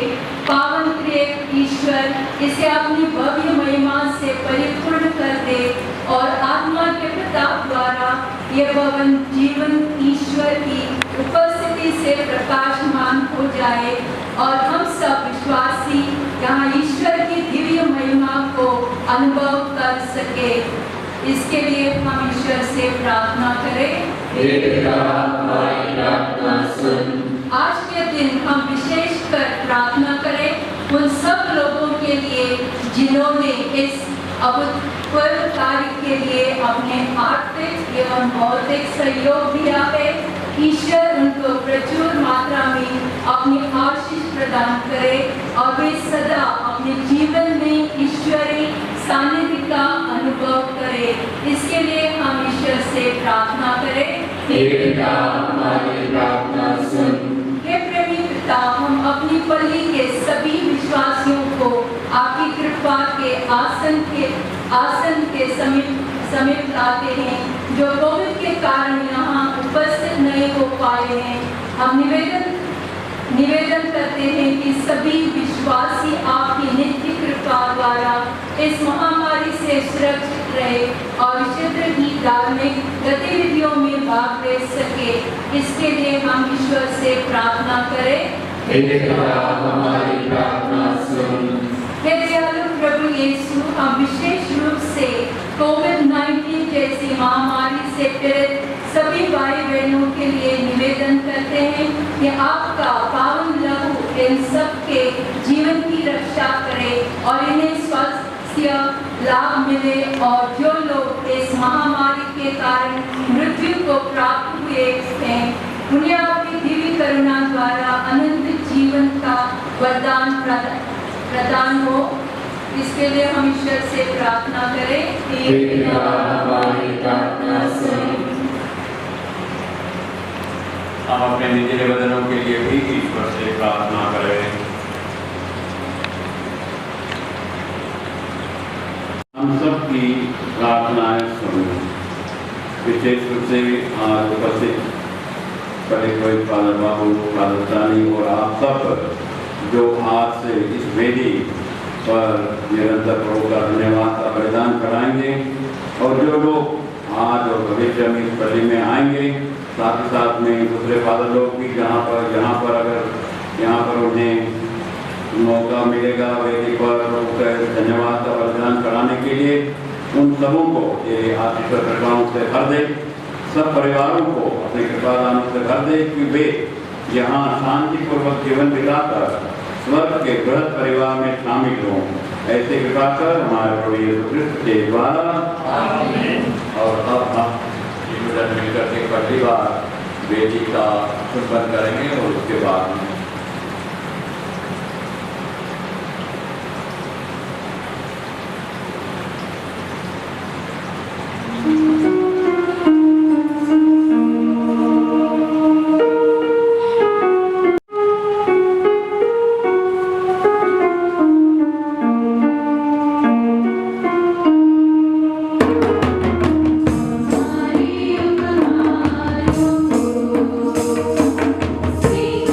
[SPEAKER 5] पावन प्रिय ईश्वर इसे अपनी भव्य महिमा से परिपूर्ण कर दे और आत्मा के प्रताप द्वारा यह भवन जीवन ईश्वर की उपस्थिति से प्रकाशमान हो जाए और हम सब विश्वासी यहाँ ईश्वर की दिव्य महिमा को अनुभव कर सके। इसके लिए हम ईश्वर से प्रार्थना करें। आज के दिन हम विशेषकर प्रार्थना करें उन सब लोगों के लिए जिन्होंने इस अभूतपूर्व कार्य के लिए अपने आर्थिक एवं भौतिक सहयोग दिया है। ईश्वर उनको प्रचुर मात्रा में अपनी आशीष प्रदान करे और वे सदा अपने जीवन में ईश्वरी सानिध्य का अनुभव करे। इसके लिए हम ईश्वर से प्रार्थना करें। हे प्रेमी पिता, हम अपनी पल्ली के सभी विश्वासियों को आपकी कृपा के आसन के समीप लाते हैं, जो कोविड के कारण यहाँ उपस्थित नहीं हो पाए हैं। हम निवेदन करते हैं कि सभी विश्वासी आपकी नित्य कृपा द्वारा इस महामारी से सुरक्षित रहे और विचित्र की धार्मिक गतिविधियों में भाग ले सके। इसके लिए हम ईश्वर से प्रार्थना करें। हे दयालु प्रभु यीशु, हम विशेष रूप से कोविड-19 जैसी महामारी से पीड़ित सभी भाई बहनों के लिए निवेदन करते हैं कि आपका पावन लहू इन सब के जीवन की रक्षा करे और इन्हें स्वास्थ्य लाभ मिले और जो लोग इस महामारी के कारण मृत्यु को प्राप्त हुए हैं उन्हें आपकी दिव्य करुणा द्वारा अनंत जीवन का वरदान प्रदान हो। इसके लिए हम ईश्वर से प्रार्थना करें।
[SPEAKER 4] हम अपने निजी निवेदनों के लिए भी ईश्वर से प्रार्थना करें। हम सब की प्रार्थनाएं सुनो। विशेष रूप से आज उपस्थित बड़े कोई फादर बाबू, फादर चानी और आप सब जो आज से इस वेदी पर निरंतर होकर धन्यवाद का बलिदान कराएंगे और जो लोग आज और भविष्य में इस पल्ली में आएंगे, साथ ही साथ में दूसरे फादर लोग भी यहाँ पर अगर यहाँ पर उन्हें मौका मिलेगा वेदी पर धन्यवाद का बलिदान कराने के लिए, उन सबों को ये आशीष कृपाओं से भर दे, सब परिवारों को अपने कृपा दानों से भर दे कि वे यहाँ शांतिपूर्वक जीवन बिताकर स्वर्ग के बृहद परिवार में शामिल हों। ऐसे कृपा कर हमारे प्रभु यीशु क्रिस्त के द्वारा। और अब हम मिलकर के पहली बार वेदी का संबंध करेंगे और उसके बाद
[SPEAKER 7] Sing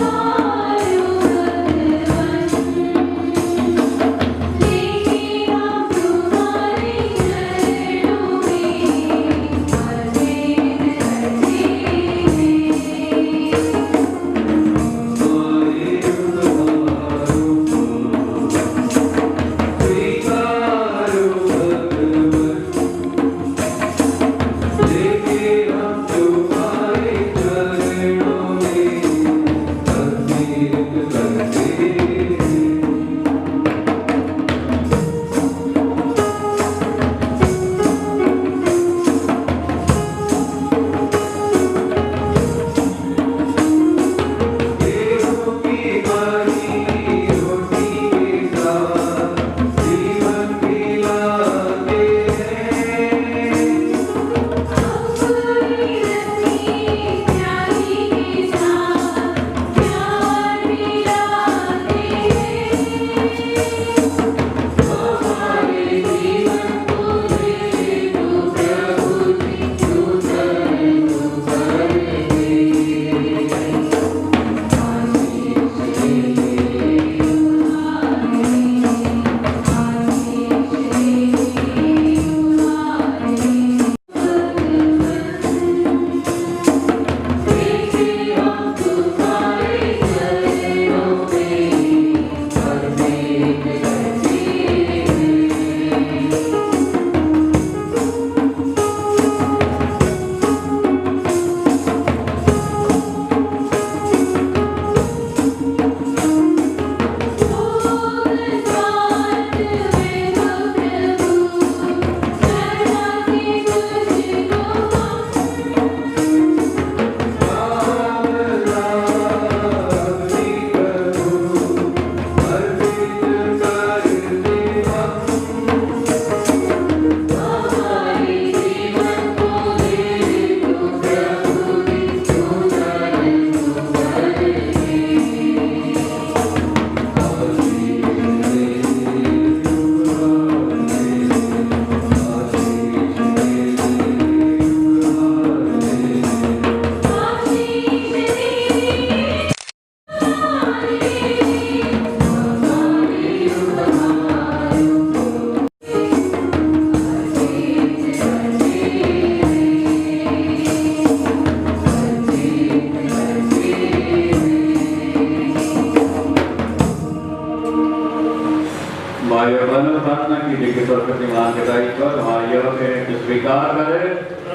[SPEAKER 4] आइए बनो प्रार्थना कीजिए कि सरस्वती मां के दायित्व हमारी यह पेरेंट स्वीकार करे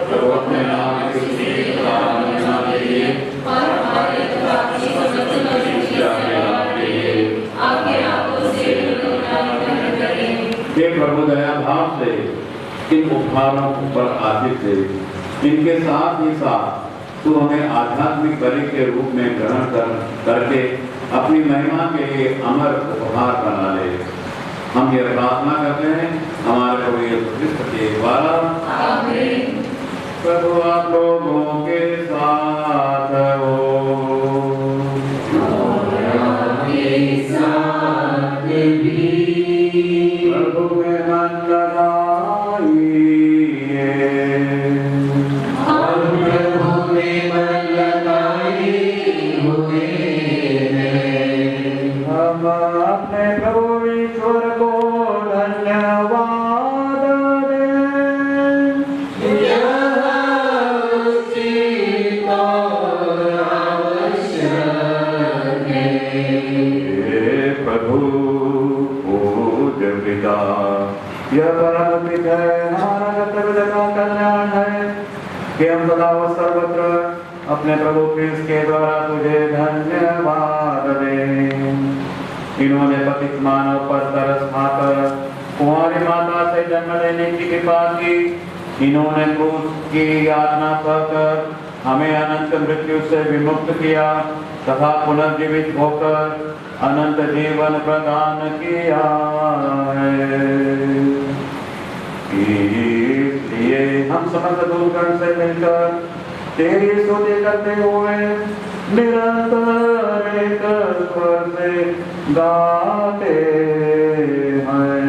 [SPEAKER 4] तो अपने नाम की स्तुति प्रार्थना के लिए
[SPEAKER 7] और हमारे आपकी समस्त मनुष्य के लिए आपके हाथों से करें।
[SPEAKER 4] हे प्रभु दया भाव से इन उपहारों पर आदित थे, इनके साथ ही साथ तू हमें आध्यात्मिक बलि के रूप में ग्रहण करके अपनी महिमा के लिए अमर उपहार बना ले। हम ये प्रार्थना करते हैं हमारे प्रभु यीशु क्रिस्त के द्वारा।
[SPEAKER 7] आमीन।
[SPEAKER 4] प्रभु आप लोगों के साथ हो। प्रभु में मन लगाइए।
[SPEAKER 6] और प्रभु में मन लगाए हुए हैं।
[SPEAKER 4] हम अपने प्रभु ईश्वर को धन्यवाद दें।
[SPEAKER 6] यह उचित और आवश्यक है।
[SPEAKER 4] हे प्रभु पूज्य पिता, यह परम पिता हमारा कर्तव्य का कल्याण है कि हम सदा व सर्वत्र अपने प्रभु क्रिस्त के द्वारा तुझे धन्यवाद दें। इन्होंने पतित मानव पर तरस खाकर कुंवारी माता से जन्म लेने की कृपा की। इन्होंने क्रूस की यातना सहकर हमें अनंत मृत्यु से विमुक्त किया तथा पुनर्जीवित होकर अनंत जीवन प्रदान किया है। इसलिए हम समस्त दूतगण से मिलकर तेरी स्तुति करते हुए निरंतर एक स्वर से गाते हैं।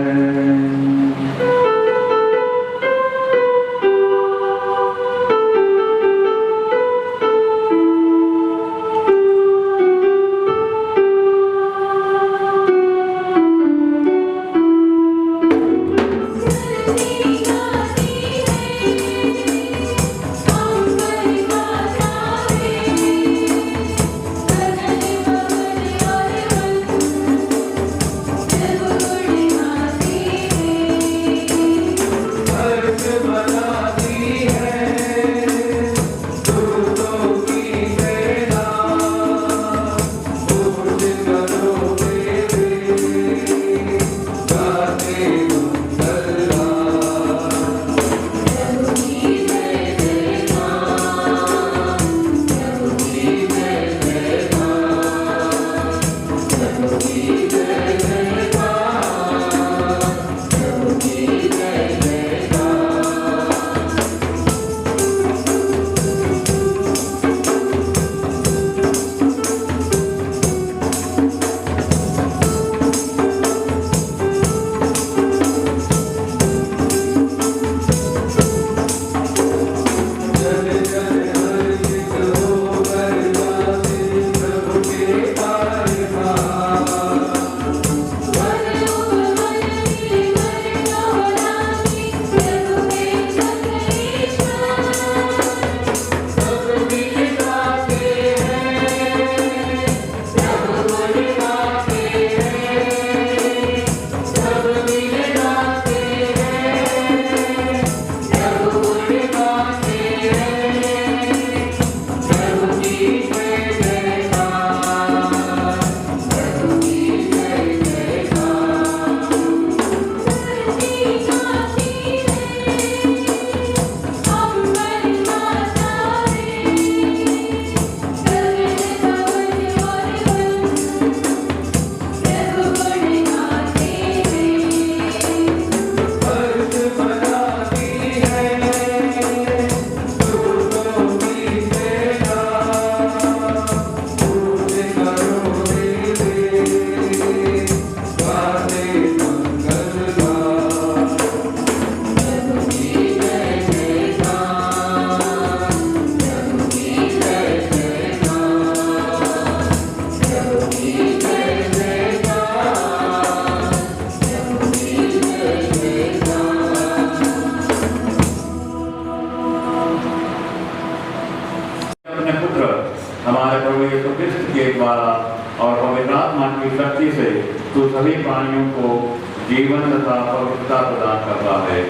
[SPEAKER 4] जीवन तथा पवित्रता प्रदान करता है।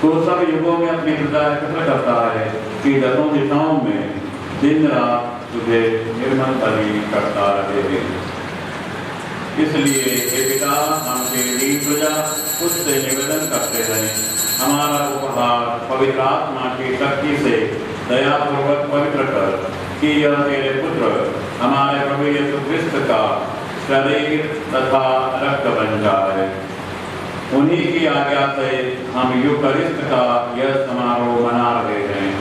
[SPEAKER 4] तो सब युगों में अपनी प्रजा एकत्र करता है कि दसों दिशाओं में दिन रात तुझे निर्मल बलि करता रहे। इसलिए हे पिता, हम तेरी प्रजा उससे निवेदन करते हैं, हमारा उपहार पवित्र आत्मा की शक्ति से दयापूर्वक पवित्र कर, कि यह तेरे पुत्र हमारे प्रभु यीशु क्रिस्त का शरीर तथा रक्त बन जाए। उन्हीं की आज्ञा से हम यूकरिस्ट का यह समारोह मना रहे हैं।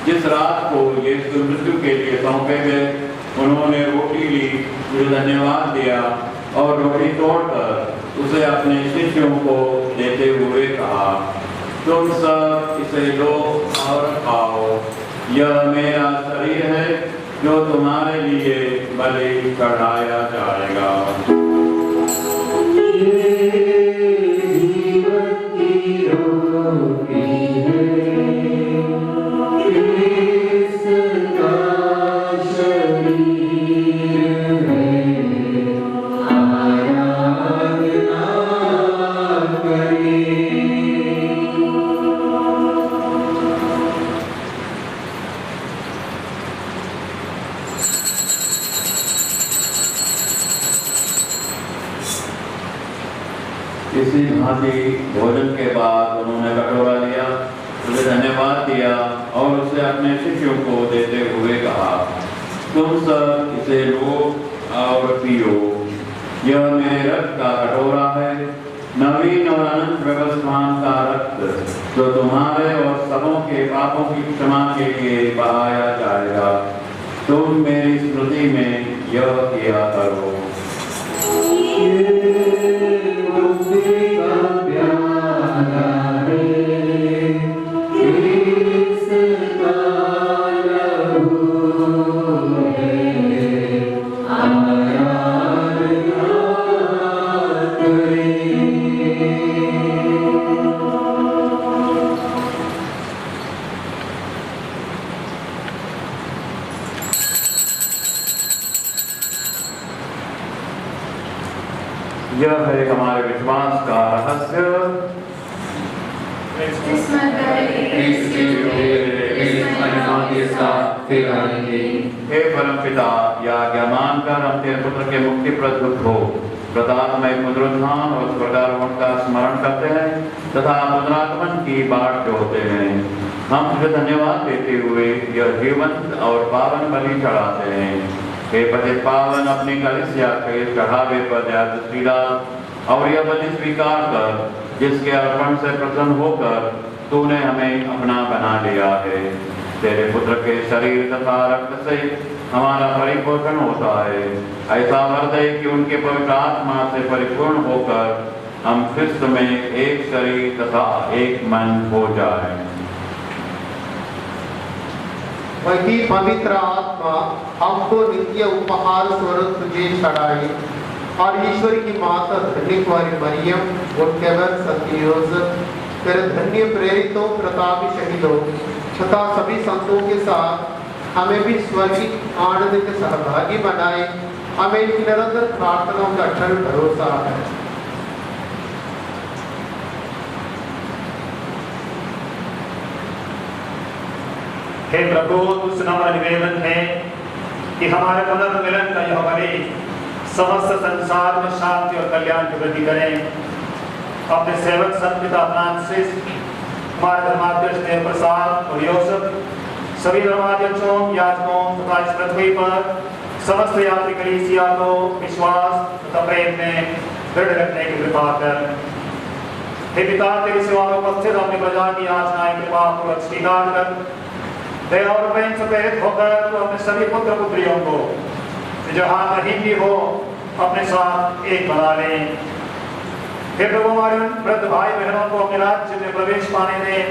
[SPEAKER 4] जिस रात को यीशु मृत्यु के लिए सौंपे गए, उन्होंने रोटी ली, फिर धन्यवाद दिया और रोटी तोड़कर उसे अपने शिष्यों को देते हुए कहा, तुम सब इसे लो और खाओ, यह मेरा शरीर है जो तुम्हारे लिए बलि चढ़ाया जाएगा। इसी भांति भोजन के बाद उन्होंने कटोरा लिया, उसे धन्यवाद दिया और उसे अपने शिष्यों को देते हुए कहा, तुम सब इसे लो और पियो, यह मेरे रक्त का कटोरा है, नवीन और अनंत व्यवस्थान का रक्त, जो तुम्हारे और सबों के पापों की क्षमा के लिए बहाया जाएगा। तुम मेरी स्मृति में यह किया करो। यह है हमारे विश्वास का रहस्य। हे परम पिता, यह आज्ञा मानकर हम तेरे पुत्र के मुक्तिप्रद हो प्रतापमय पुनरुत्थान और स्वर्गारोहण का स्मरण करते हैं तथा पुनरागमन की बाट जोहते हैं। हम तुझे धन्यवाद देते हुए यह जीवंत और पावन बलि चढ़ाते हैं। हे पतित पावन, अपनी कलिसिया के चढ़ावे पर दया दृष्टि डाल और यह बलि स्वीकार कर, जिसके अर्पण से प्रसन्न होकर तूने हमें अपना बना लिया है। तेरे पुत्र के शरीर तथा रक्त से हमारा परिपोषण होता है। ऐसा वर दे कि उनके पवित्र आत्मा से परिपूर्ण होकर हम क्रिस्त में एक शरीर तथा एक मन हो जाए।
[SPEAKER 8] वही पवित्र आत्मा हमको नित्य उपहार स्वरूप तुझे चढ़ाए और ईश्वर की माता धन्य कुमारी मरियम उनके वर सत्य योसेफ, तेरे धन्य प्रेरितों, प्रतापी शहीदों तथा सभी संतों के साथ हमें भी स्वर्गीय आनंद के सहभागी बनाए। हमें इनकी निरंतर प्रार्थनाओं का अटल भरोसा है।
[SPEAKER 1] हे प्रभु, तुझसे हमारा निवेदन है कि हमारे पुनर्मिलन का यह बलि समस्त संसार में शांति और कल्याण की वृद्धि करें। अपने सेवक संत पिता फ्रांसिस, हमारे धर्माध्यक्ष देव प्रसाद और योसेफ, सभी धर्माध्यक्षों, याजकों तथा इस पृथ्वी पर समस्त यात्री कलीसिया को विश्वास तथा प्रेम में दृढ़ रखने की कृपा कर। हे पिता, तेरी सेवा में उपस्थित अपनी प्रजा की याचनाएं कृपा पूर्वक स्वीकार कर, दया और प्रेम से प्रेरित होकर तू अपने सभी पुत्र पुत्रियों को जहाँ कहीं भी हो अपने साथ एक बना ले। हे प्रभु, हमारे उन वृद्ध भाई बहनों को अपने राज्य में प्रवेश पाने दें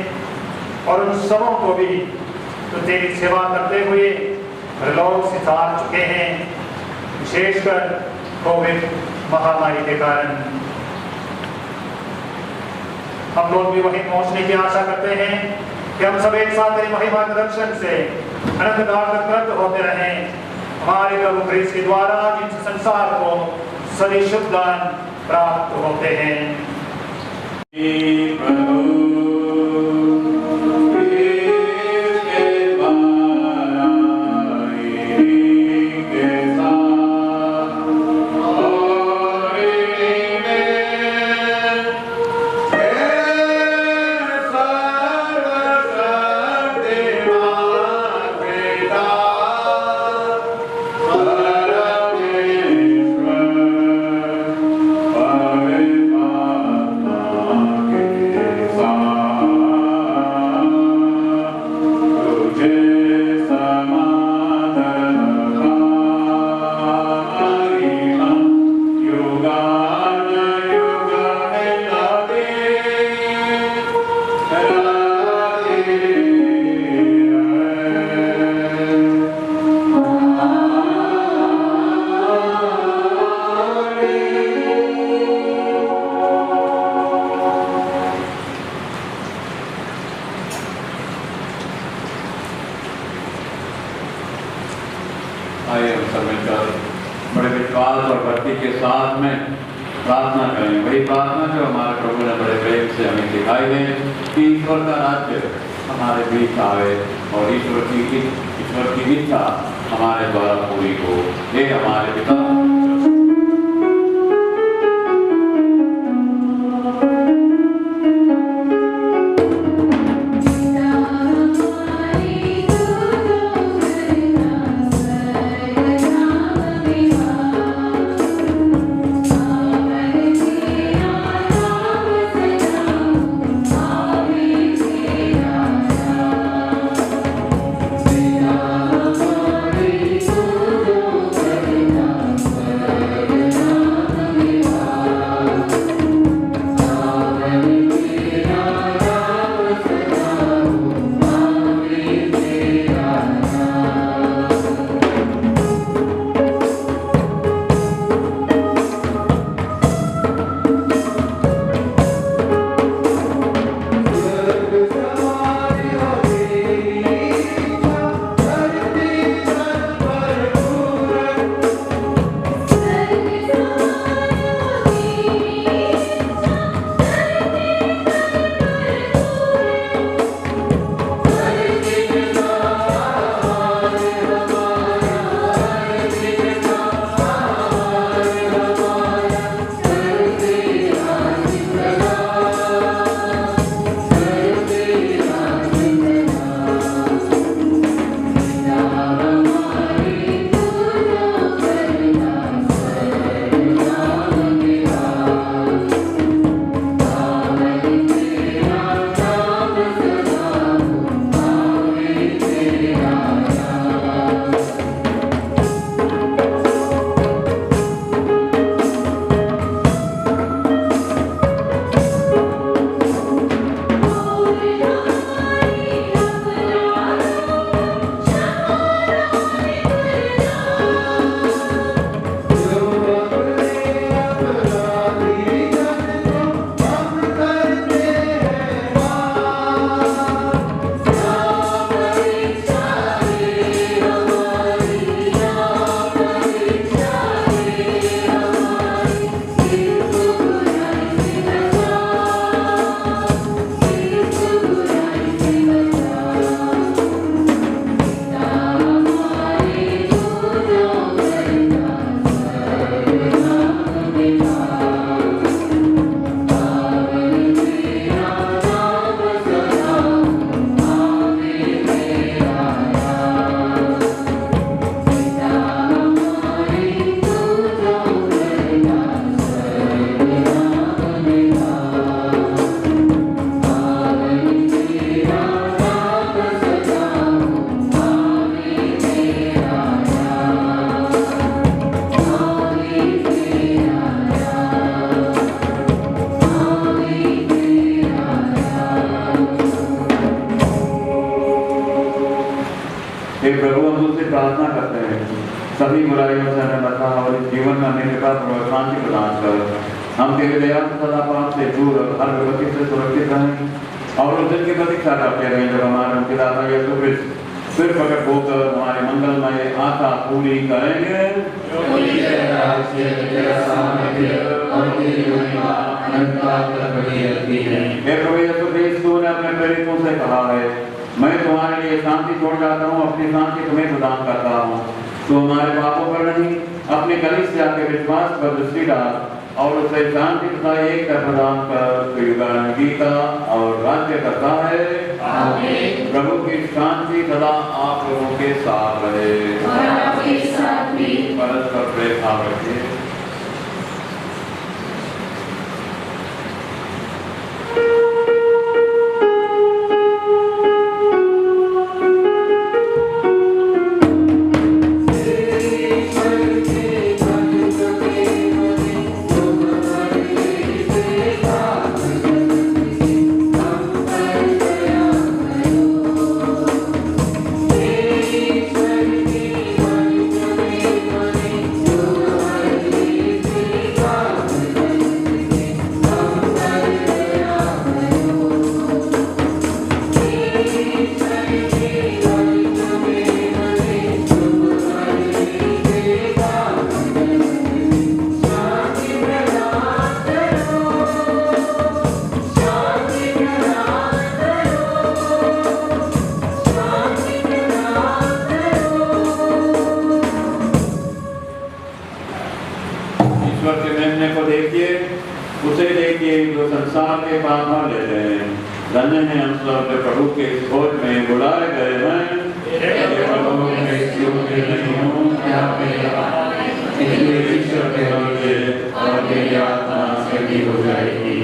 [SPEAKER 1] और उन सबों को भी तो तेरी सेवा करते हुए लोग सितार चुके हैं, विशेषकर कोविड महामारी के कारण। हम लोग भी वहीं पहुंचने की आशा करते हैं कि हम सब एक साथ तेरी महिमा के दर्शन से अनंत काल तक तृप्त होते रहें। हमारे प्रभु क्रिस्त के द्वारा जिस संसार को सभी शुभ दान प्राप्त होते हैं।
[SPEAKER 4] आइए हम सब मिलकर बड़े विश्वास और भक्ति के साथ में प्रार्थना करें। वही प्रार्थना जो हमारे प्रभु ने बड़े प्रेम से हमें सिखाई है कि ईश्वर का राज्य हमारे बीच आवे और ईश्वर की इच्छा हमारे द्वारा पूरी हो। हे हमारे पिता हे प्रभु, हम तुझसे प्रार्थना करते हैं सभी बुराइयों से हमें बचा और इस जीवन में हमें कृपा और शांति प्रदान कर। हम तेरे दया से सदा पाप से दूर और हर विपत्ति से सुरक्षित रहें और उस दिन की प्रतीक्षा करते रहें जब हमारे मुक्तिदाता यीशु क्रिस्त फिर प्रकट होकर हमारे मंगलमय आशा पूरी करेंगे।
[SPEAKER 6] तेरी महिमा अनंत काल तक बनी रहती है।
[SPEAKER 4] हे प्रभु यीशु क्रिस्तु ने अपने प्रेरितों से कहा है, मैं तुम्हारे लिए शांति छोड़ जाता हूँ, अपनी शांति तुम्हें प्रदान करता हूँ। तो हमारे पापों पर नहीं, अपने कलीसिया के विश्वास पर दृष्टि डाल और उसे शांति तथा एकता प्रदान कर युगानुयुगी का और राज्य करता है।
[SPEAKER 7] आमीन।
[SPEAKER 4] प्रभु की शांति सदा आप लोगों के साथ रहे
[SPEAKER 7] और आपके साथ भी।
[SPEAKER 4] परस्पर प्रेम भाव रखिए। धन्य है हम सब जो प्रभु के इस भोज में बुलाए गए हैं।
[SPEAKER 6] इसलिए ईश्वर के लिए और मेरी आत्मा सही हो जाएगी।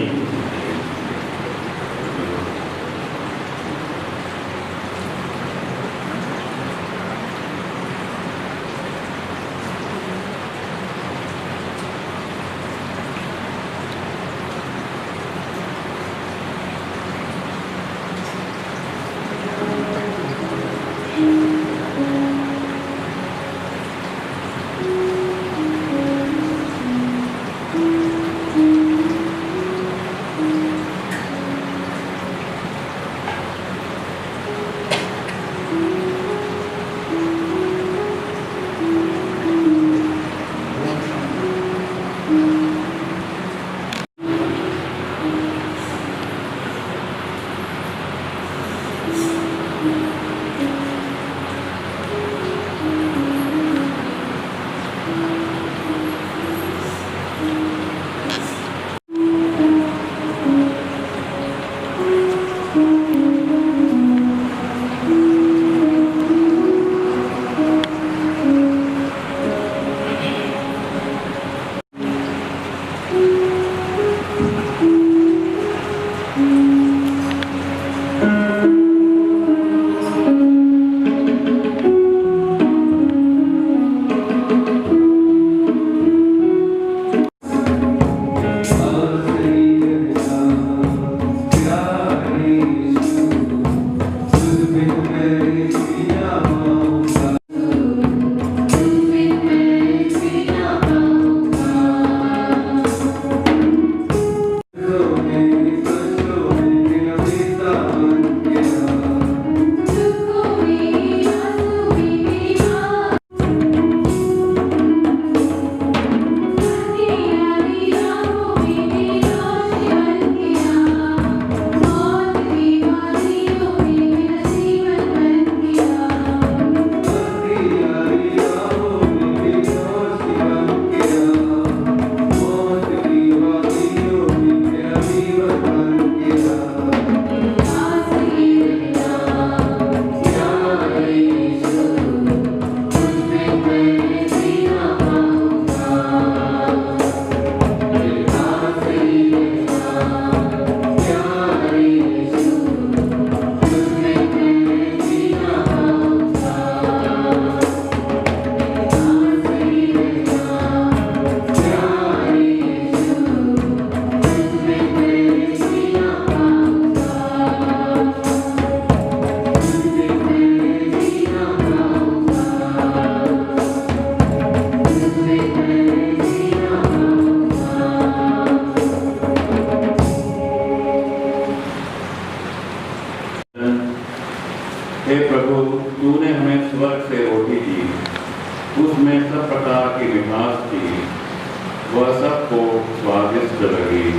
[SPEAKER 4] स्वादिष्ट लगी।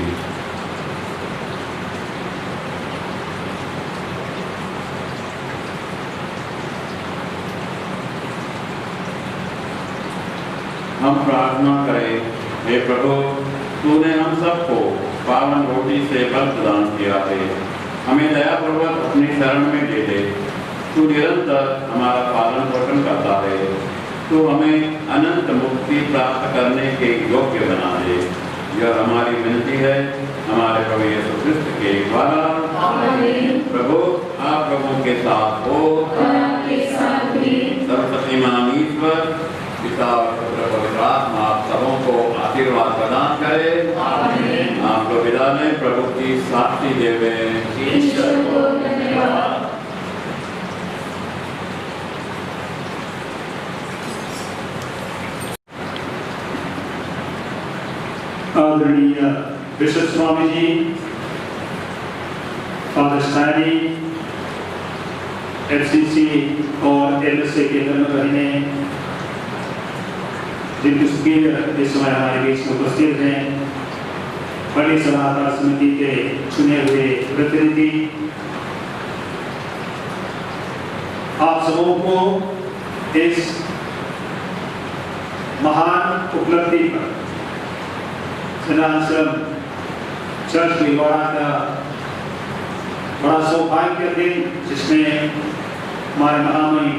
[SPEAKER 4] हम प्रार्थना करें। हे प्रभु, तूने हम सबको पावन रोटी से बल प्रदान किया है, हमें दयापूर्वक अपनी शरण में ले ले। तू निरंतर हमारा पालन पोषण करता है, तू हमें अनंत मुक्ति प्राप्त करने के योग्य बना दे। यह हमारी विनती है हमारे प्रभु यीशु ख्रिस्त के द्वारा।
[SPEAKER 7] आमीन।
[SPEAKER 4] प्रभु आप लोगों के साथ हो,
[SPEAKER 7] और आपके साथ भी।
[SPEAKER 4] सर्वशक्तिमान ईश्वर पिता और पुत्र पवित्र आत्मा आप सबों को आशीर्वाद प्रदान करे।
[SPEAKER 7] आमीन।
[SPEAKER 4] आप लोग विदा में प्रभु की साक्षी देवे।
[SPEAKER 7] ईश्वर को धन्यवाद।
[SPEAKER 1] आदरणीय bishop Swami ji, father स्टैनी, FCC और एमएसए के धर्मकर्मी, जिनकी स्पीकर इस समय हमारे बीच में उपस्थित हैं, बड़ी सलाहकार समिति के चुने हुए प्रतिनिधि, आप सबों को इस महान उपलब्धि पर सेनाश्रम चर्च भीलवाड़ा का बड़ा सौभाग्य दिन, जिसमें हमारे महामहिम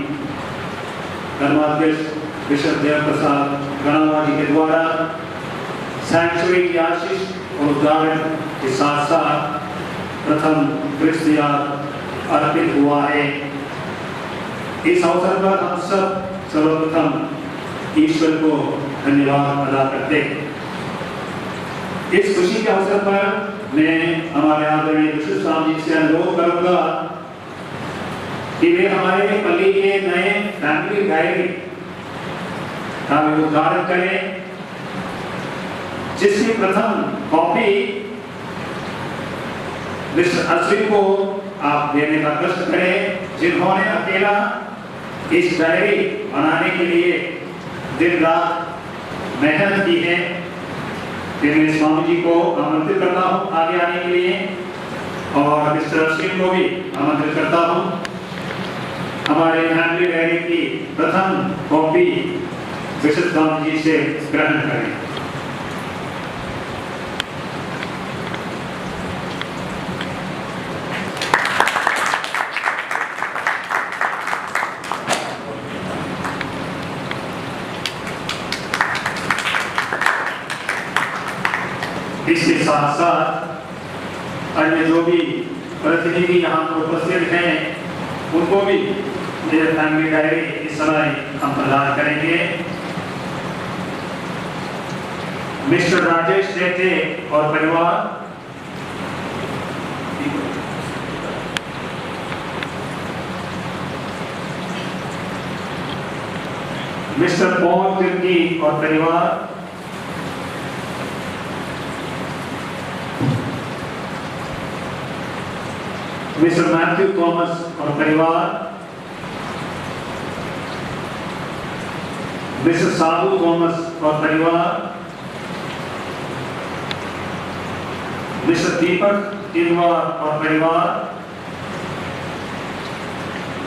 [SPEAKER 1] धर्माध्यक्ष बिशप देव प्रसाद गणावा जी के द्वारा सैंक्चुरी की आशीष और उद्धारण के साथ साथ प्रथम क्रिस्त याद अर्पित हुआ है। इस अवसर पर हम सब सर्वप्रथम ईश्वर को धन्यवाद अदा करते हैं। इस खुशी के अवसर पर मैं हमारे आदरणीय बिशप स्वामी जी से अनुरोध करूंगा कि वे हमारे पल्ली के नए फैमिली डायरी का उद्घाटन करें, जिसकी प्रथम कॉपी मिस्टर अश्विन को आप देने का कष्ट करें, जिन्होंने अकेला इस डायरी बनाने के लिए दिन रात मेहनत की है। फिर मैं स्वामी जी को आमंत्रित करता हूँ आगे आने के लिए, और मिस्टर अश्विन को भी आमंत्रित करता हूँ। हमारे फैमिली डायरी की प्रथम कॉपी बिशप स्वामी जी से ग्रहण करें। इसके साथ साथ अन्य जो भी प्रतिनिधि यहाँ पर उपस्थित हैं, उनको भी मेरे फैमिली डायरी इस समय हम प्रदान करेंगे। मिस्टर राजेश सेठे और परिवार, मिस्टर पॉल तिर्की और परिवार, मिस्टर मैथ्यू थॉमस और परिवार, मिस्टर साबू थॉमस और परिवार, मिस्टर दीपक टिनवार और परिवार,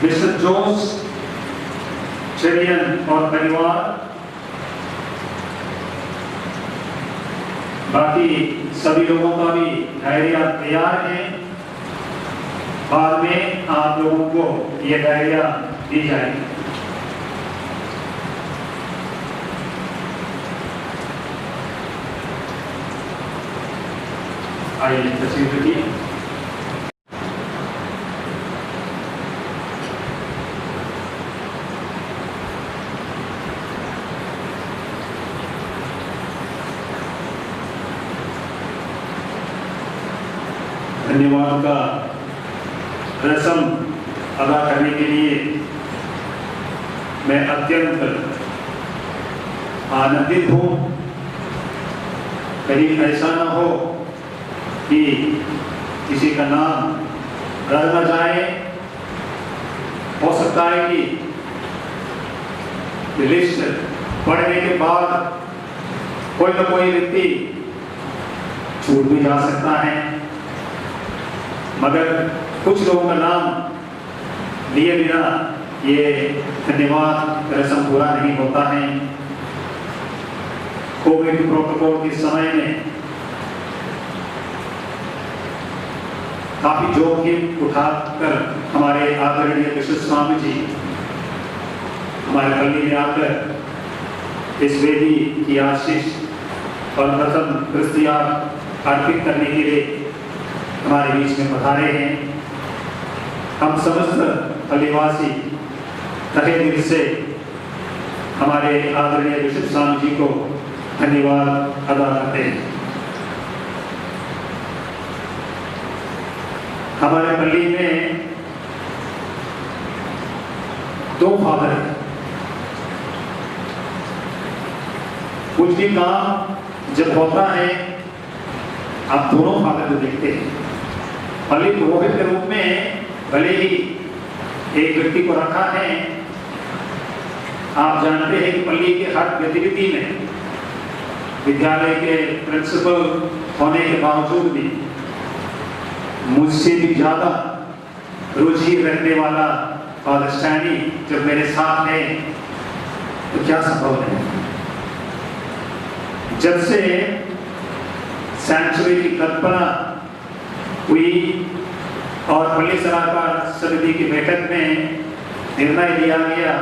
[SPEAKER 1] मिस्टर जोस चेरियन और परिवार, बाकी सभी लोगों का भी डायरिया तैयार है। बाद में आप लोगों को ये डायरिया दी जाएगी। आइए तस्वीर देखिए। धन्यवाद का रस्म अदा करने के लिए मैं अत्यंत आनंदित हूँ। कहीं ऐसा ना हो कि किसी का नाम रह न जाए। हो सकता है कि लिस्ट पढ़ने के बाद कोई न कोई व्यक्ति छूट भी जा सकता है, मगर कुछ लोगों का नाम लिए बिना ये धन्यवाद रस्म पूरा नहीं होता है। कोविड प्रोटोकॉल के समय में काफी जोखिम उठाकर हमारे आदरणीय विश्व स्वामी जी हमारे पल्ली में आकर इस वेदी की आशीष और प्रथम क्रिस्तिया अर्पित करने के लिए हमारे बीच में पधारे हैं। हम समस्त पल्लीवासी तहे दिल से हमारे आदरणीय विश्व स्वामी जी को धन्यवाद अदा करते हैं। हमारे पल्ली में 2 फादर हैं। कुछ भी काम जब होता है आप दोनों फादर को देखते हैं। पल्ली पुरोहित के रूप में भले ही एक व्यक्ति को रखा है, आप जानते हैं कि पल्ली के हर गतिविधि में विद्यालय के प्रिंसिपल होने के बावजूद भी मुझसे भी ज्यादा रुचि रखने वाला फादर स्टैनी जब मेरे साथ है तो क्या संभव नहीं। जब से सैंक्चुरी की कल्पना हुई और पल्ली सलाहकार समिति की बैठक में निर्णय लिया गया,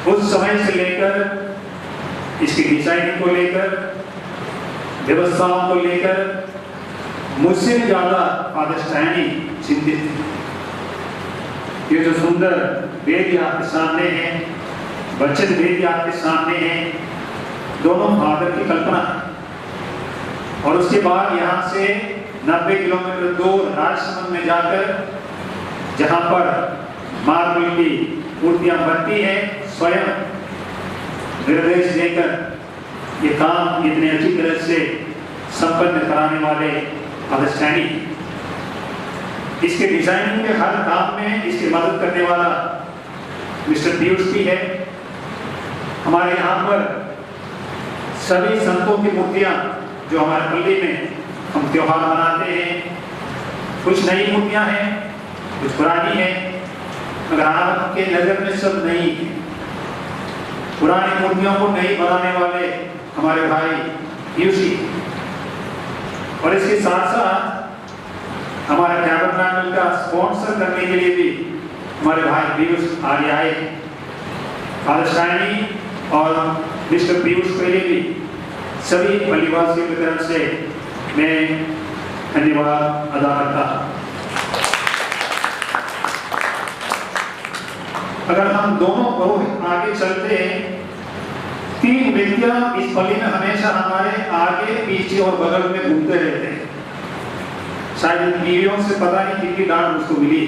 [SPEAKER 1] उस समय से लेकर इसकी डिजाइनिंग को लेकर, व्यवस्थाओं को लेकर मुझसे ज्यादा फादर स्टैनी चिंतित थे। ये जो सुंदर वेदी आपके सामने है, वचन वेदी आपके सामने है, दोनों फादर की कल्पना है। और उसके बाद यहाँ से 90 किलोमीटर दूर राजसमंद में जाकर जहाँ पर मार्बल की मूर्तियां बनती हैं, स्वयं निर्देश देकर ये काम इतने अच्छी तरह से संपन्न कराने वाले फादर स्टैनी, इसके डिजाइनिंग के हर काम में इसकी मदद करने वाला मिस्टर पीयूष भी है। हमारे यहाँ पर सभी संतों की मूर्तियां जो हमारे पल्ली में हम त्योहार मनाते हैं, कुछ नई मूर्तियां हैं, कुछ पुरानी है, मगर आपके नजर में सब नई है। पुरानी मूर्तियों को नई बनाने वाले हमारे भाई पीयूषी, और इसके साथ साथ हमारे टैबरनेकल का स्पॉन्सर करने के लिए भी हमारे भाई पीयूष आगे आए। फादर स्टैनी और मिस्टर पीयूष के लिए भी सभी पल्लीवासियों की तरफ से मैं धन्यवाद अदा करता हूं। अगर हम दोनों पुरोहित आगे चलते हैं, 3 व्यक्तियां इस पल्ली में हमेशा हमारे आगे पीछे और बगल में घूमते रहते हैं। शायद इन पीढ़ियों से पता नहीं कितनी डांट उसको मिली।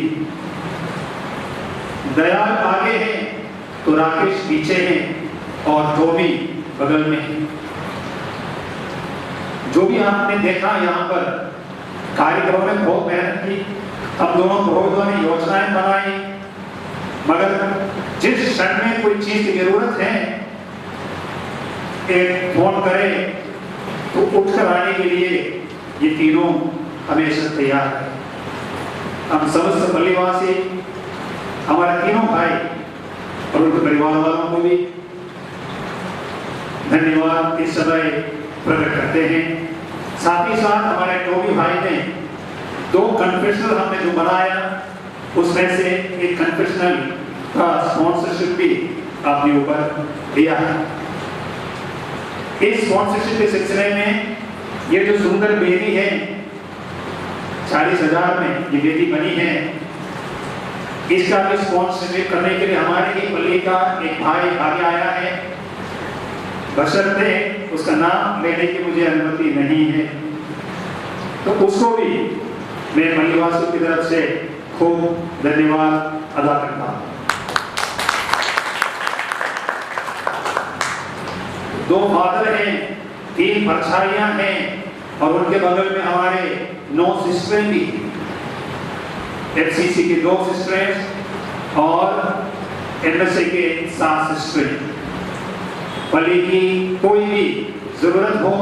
[SPEAKER 1] दयाल आगे है तो राकेश पीछे है और टोमी बगल में है। जो भी आपने देखा यहाँ पर कार्यक्रम में बहुत मेहनत की, हम दोनों पुरोहितों ने योजनाएं बनाई, मगर जिस क्षण में कोई चीज की जरूरत है एक फोन करे तो उठकर आने के लिए ये तीनों हमेशा तैयार है। हम समस्त पल्लीवासी, हमारे तीनों भाई और उनके परिवार वालों को भी धन्यवाद इस समय प्रकट करते हैं। साथ ही साथ हमारे टोमी भाई ने 2 कन्फेशनल हमने जो बनाया, उसमें से एक कन्फेशनल का स्पॉन्सरशिप भी आपने ऊपर दिया है। इस स्पॉन्सरशिप के सिलसिले में ये जो सुंदर बेदी है, 40,000 में ये बेदी बनी है, इसका भी स्पॉन्सरशिप करने के लिए हमारे ही पल्ली का एक भाई आगे आया है, बशर्ते उसका नाम लेने की मुझे अनुमति नहीं है, तो उसको भी मैं पल्लीवासियों की तरफ से खूब धन्यवाद अदा करता हूं। 2 फादर हैं, 3 परछाइयां हैं और उनके बगल में हमारे 9 सिस्टरें भी, एफसीसी की 2 सिस्टरें और एमएसए के 7 सिस्टरें। पल्ली की कोई भी जरूरत हो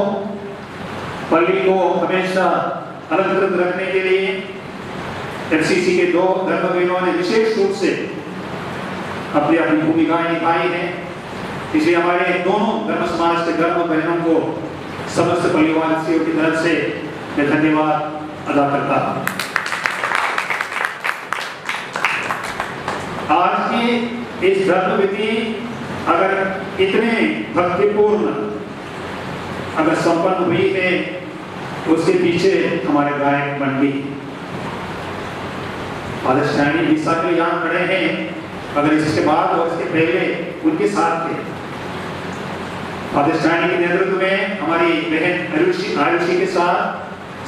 [SPEAKER 1] पल्ली को हमेशा अलंकृत रखने के लिए एफसीसी के 2 धर्मवीरों ने विशेष रूप से अपनी अपनी भूमिकाएं निभाई हैं। इसलिए हमारे दोनों धर्म समाज के धर्म बहनों को समस्त पल्लीवासियों की तरफ से मैं धन्यवाद अदा करता हूं। आज की इस धर्मविधि अगर इतने भक्तिपूर्ण अगर संपन्न हुई है, उसके पीछे हमारे गायक मंडली पादस्टानी हिस्सा के यहाँ खड़े हैं। अगर इसके बाद और इसके पहले उनके साथ थे, पादस्टानी के नेतृत्व में हमारी बहन आयुषी के साथ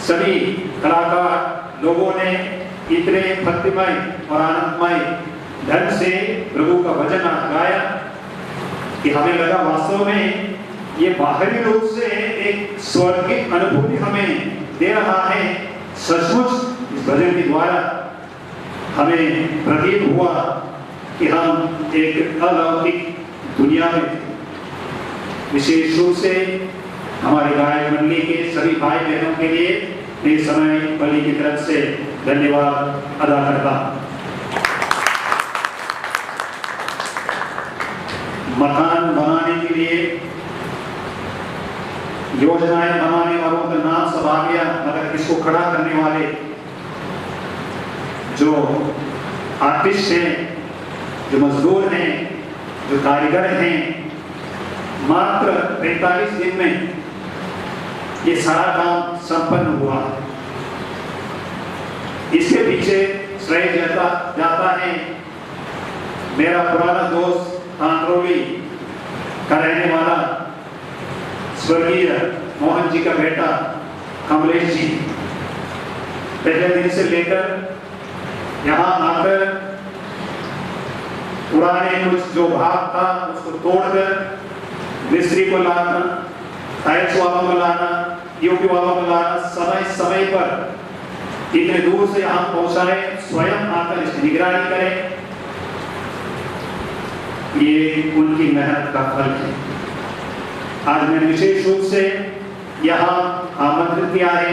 [SPEAKER 1] सभी कलाकार लोगों ने इतने भक्तिमय और आनंदमय ढंग से प्रभु का भजन गाया कि हमें लगा वास्तव में ये बाहरी रूप से एक स्वर्गिक अनुभूति हमें दे रहा है। सचमुच इस भजन के द्वारा हमें प्रतीत हुआ कि हम एक अलौकिक दुनिया में थे। विशेष रूप से हमारे गायक मंडली के सभी भाई बहनों के लिए इस समय पल्ली की तरफ से धन्यवाद अदा करता हूं। मकान बनाने के लिए योजनाएं बनाने वालों का नाम सब आ गया, मगर इसको खड़ा करने वाले जो आर्टिस्ट हैं, जो मजदूर हैं, जो कारीगर हैं, मात्र 45 दिन में ये सारा काम संपन्न हुआ। इसके पीछे श्रेय जाता है मेरा पुराना दोस्त आंद्रोली का रहने वाला स्वर्गीय मोहन जी का बेटा कमलेश जी। पहले दिन से लेकर यहाँ आकर पुराने कुछ जो भाग था उसको तोड़कर मिस्त्री को लाना, टाइल्स वालों को लाना, यूपी वालों को लाना, समय समय पर इतने दूर से यहाँ पहुंचाए, स्वयं आकर इसकी निगरानी करें। ये उनकी मेहनत का फल है। आज मैं विशेष रूप से यहाँ आमंत्रित किया है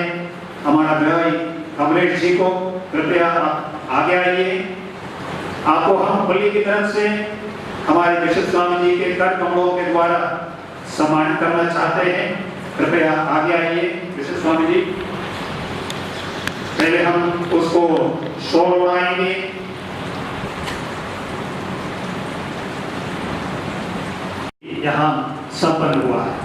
[SPEAKER 1] हमारा भाई कमलेश जी को। कृपया आगे आइए। आपको हम पल्ली की तरफ से हमारे बिशप स्वामी जी के कर कमलों के द्वारा सम्मानित करना चाहते हैं। कृपया आगे आइए बिशप स्वामी जी। पहले हम उसको शोर उड़ाएंगे। यहाँ संपन्न हुआ है।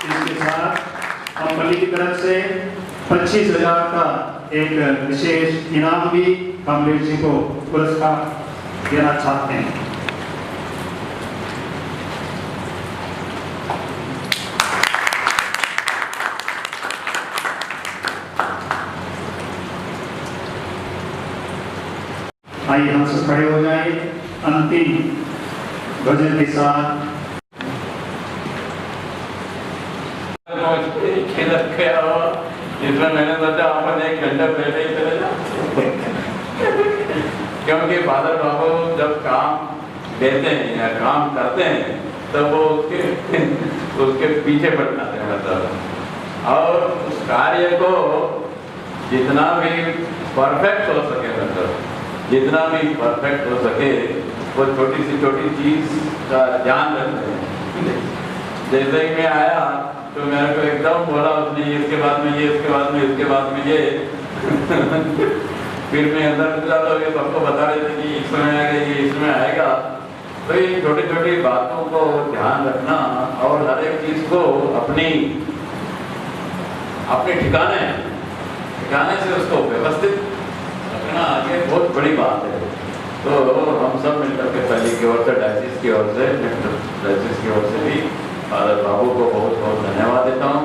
[SPEAKER 1] इसके साथ हम पल्ली की तरफ से 25,000 का एक विशेष इनाम भी कमलेश जी को पुरस्कार देना चाहते हैं। आइए हम सब खड़े हो जाए अंतिम भजन के साथ।
[SPEAKER 4] इसमें मैंने सोचा अपन 1 घंटा पहले ही चले जाओ, क्योंकि फादर बाबू जब काम देते हैं या काम करते हैं तो वो उसके पीछे पड़ जाते हैं मतलब। और उस कार्य को जितना भी परफेक्ट हो सके, मतलब जितना भी परफेक्ट हो सके, वो छोटी सी छोटी चीज का ध्यान रखते हैं। जैसे ही मैं आया तो मेरे को एकदम बोला उसने, इसके बाद में ये, इसके बाद में इसके बाद में ये। फिर मैं अंदर निकला तो ये सबको बता रहे थे कि इसमें आएगा, ये इसमें आएगा। तो ये छोटी छोटी बातों को ध्यान रखना और हर एक चीज को अपने ठिकाने से उसको व्यवस्थित रखना ये बहुत बड़ी बात है। तो हम सब मिलकर के पहले की ओर से, डायसिस की ओर से, डायसिस की ओर से भी फादर बाबू को बहुत बहुत धन्यवाद देता हूँ।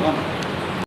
[SPEAKER 4] कौन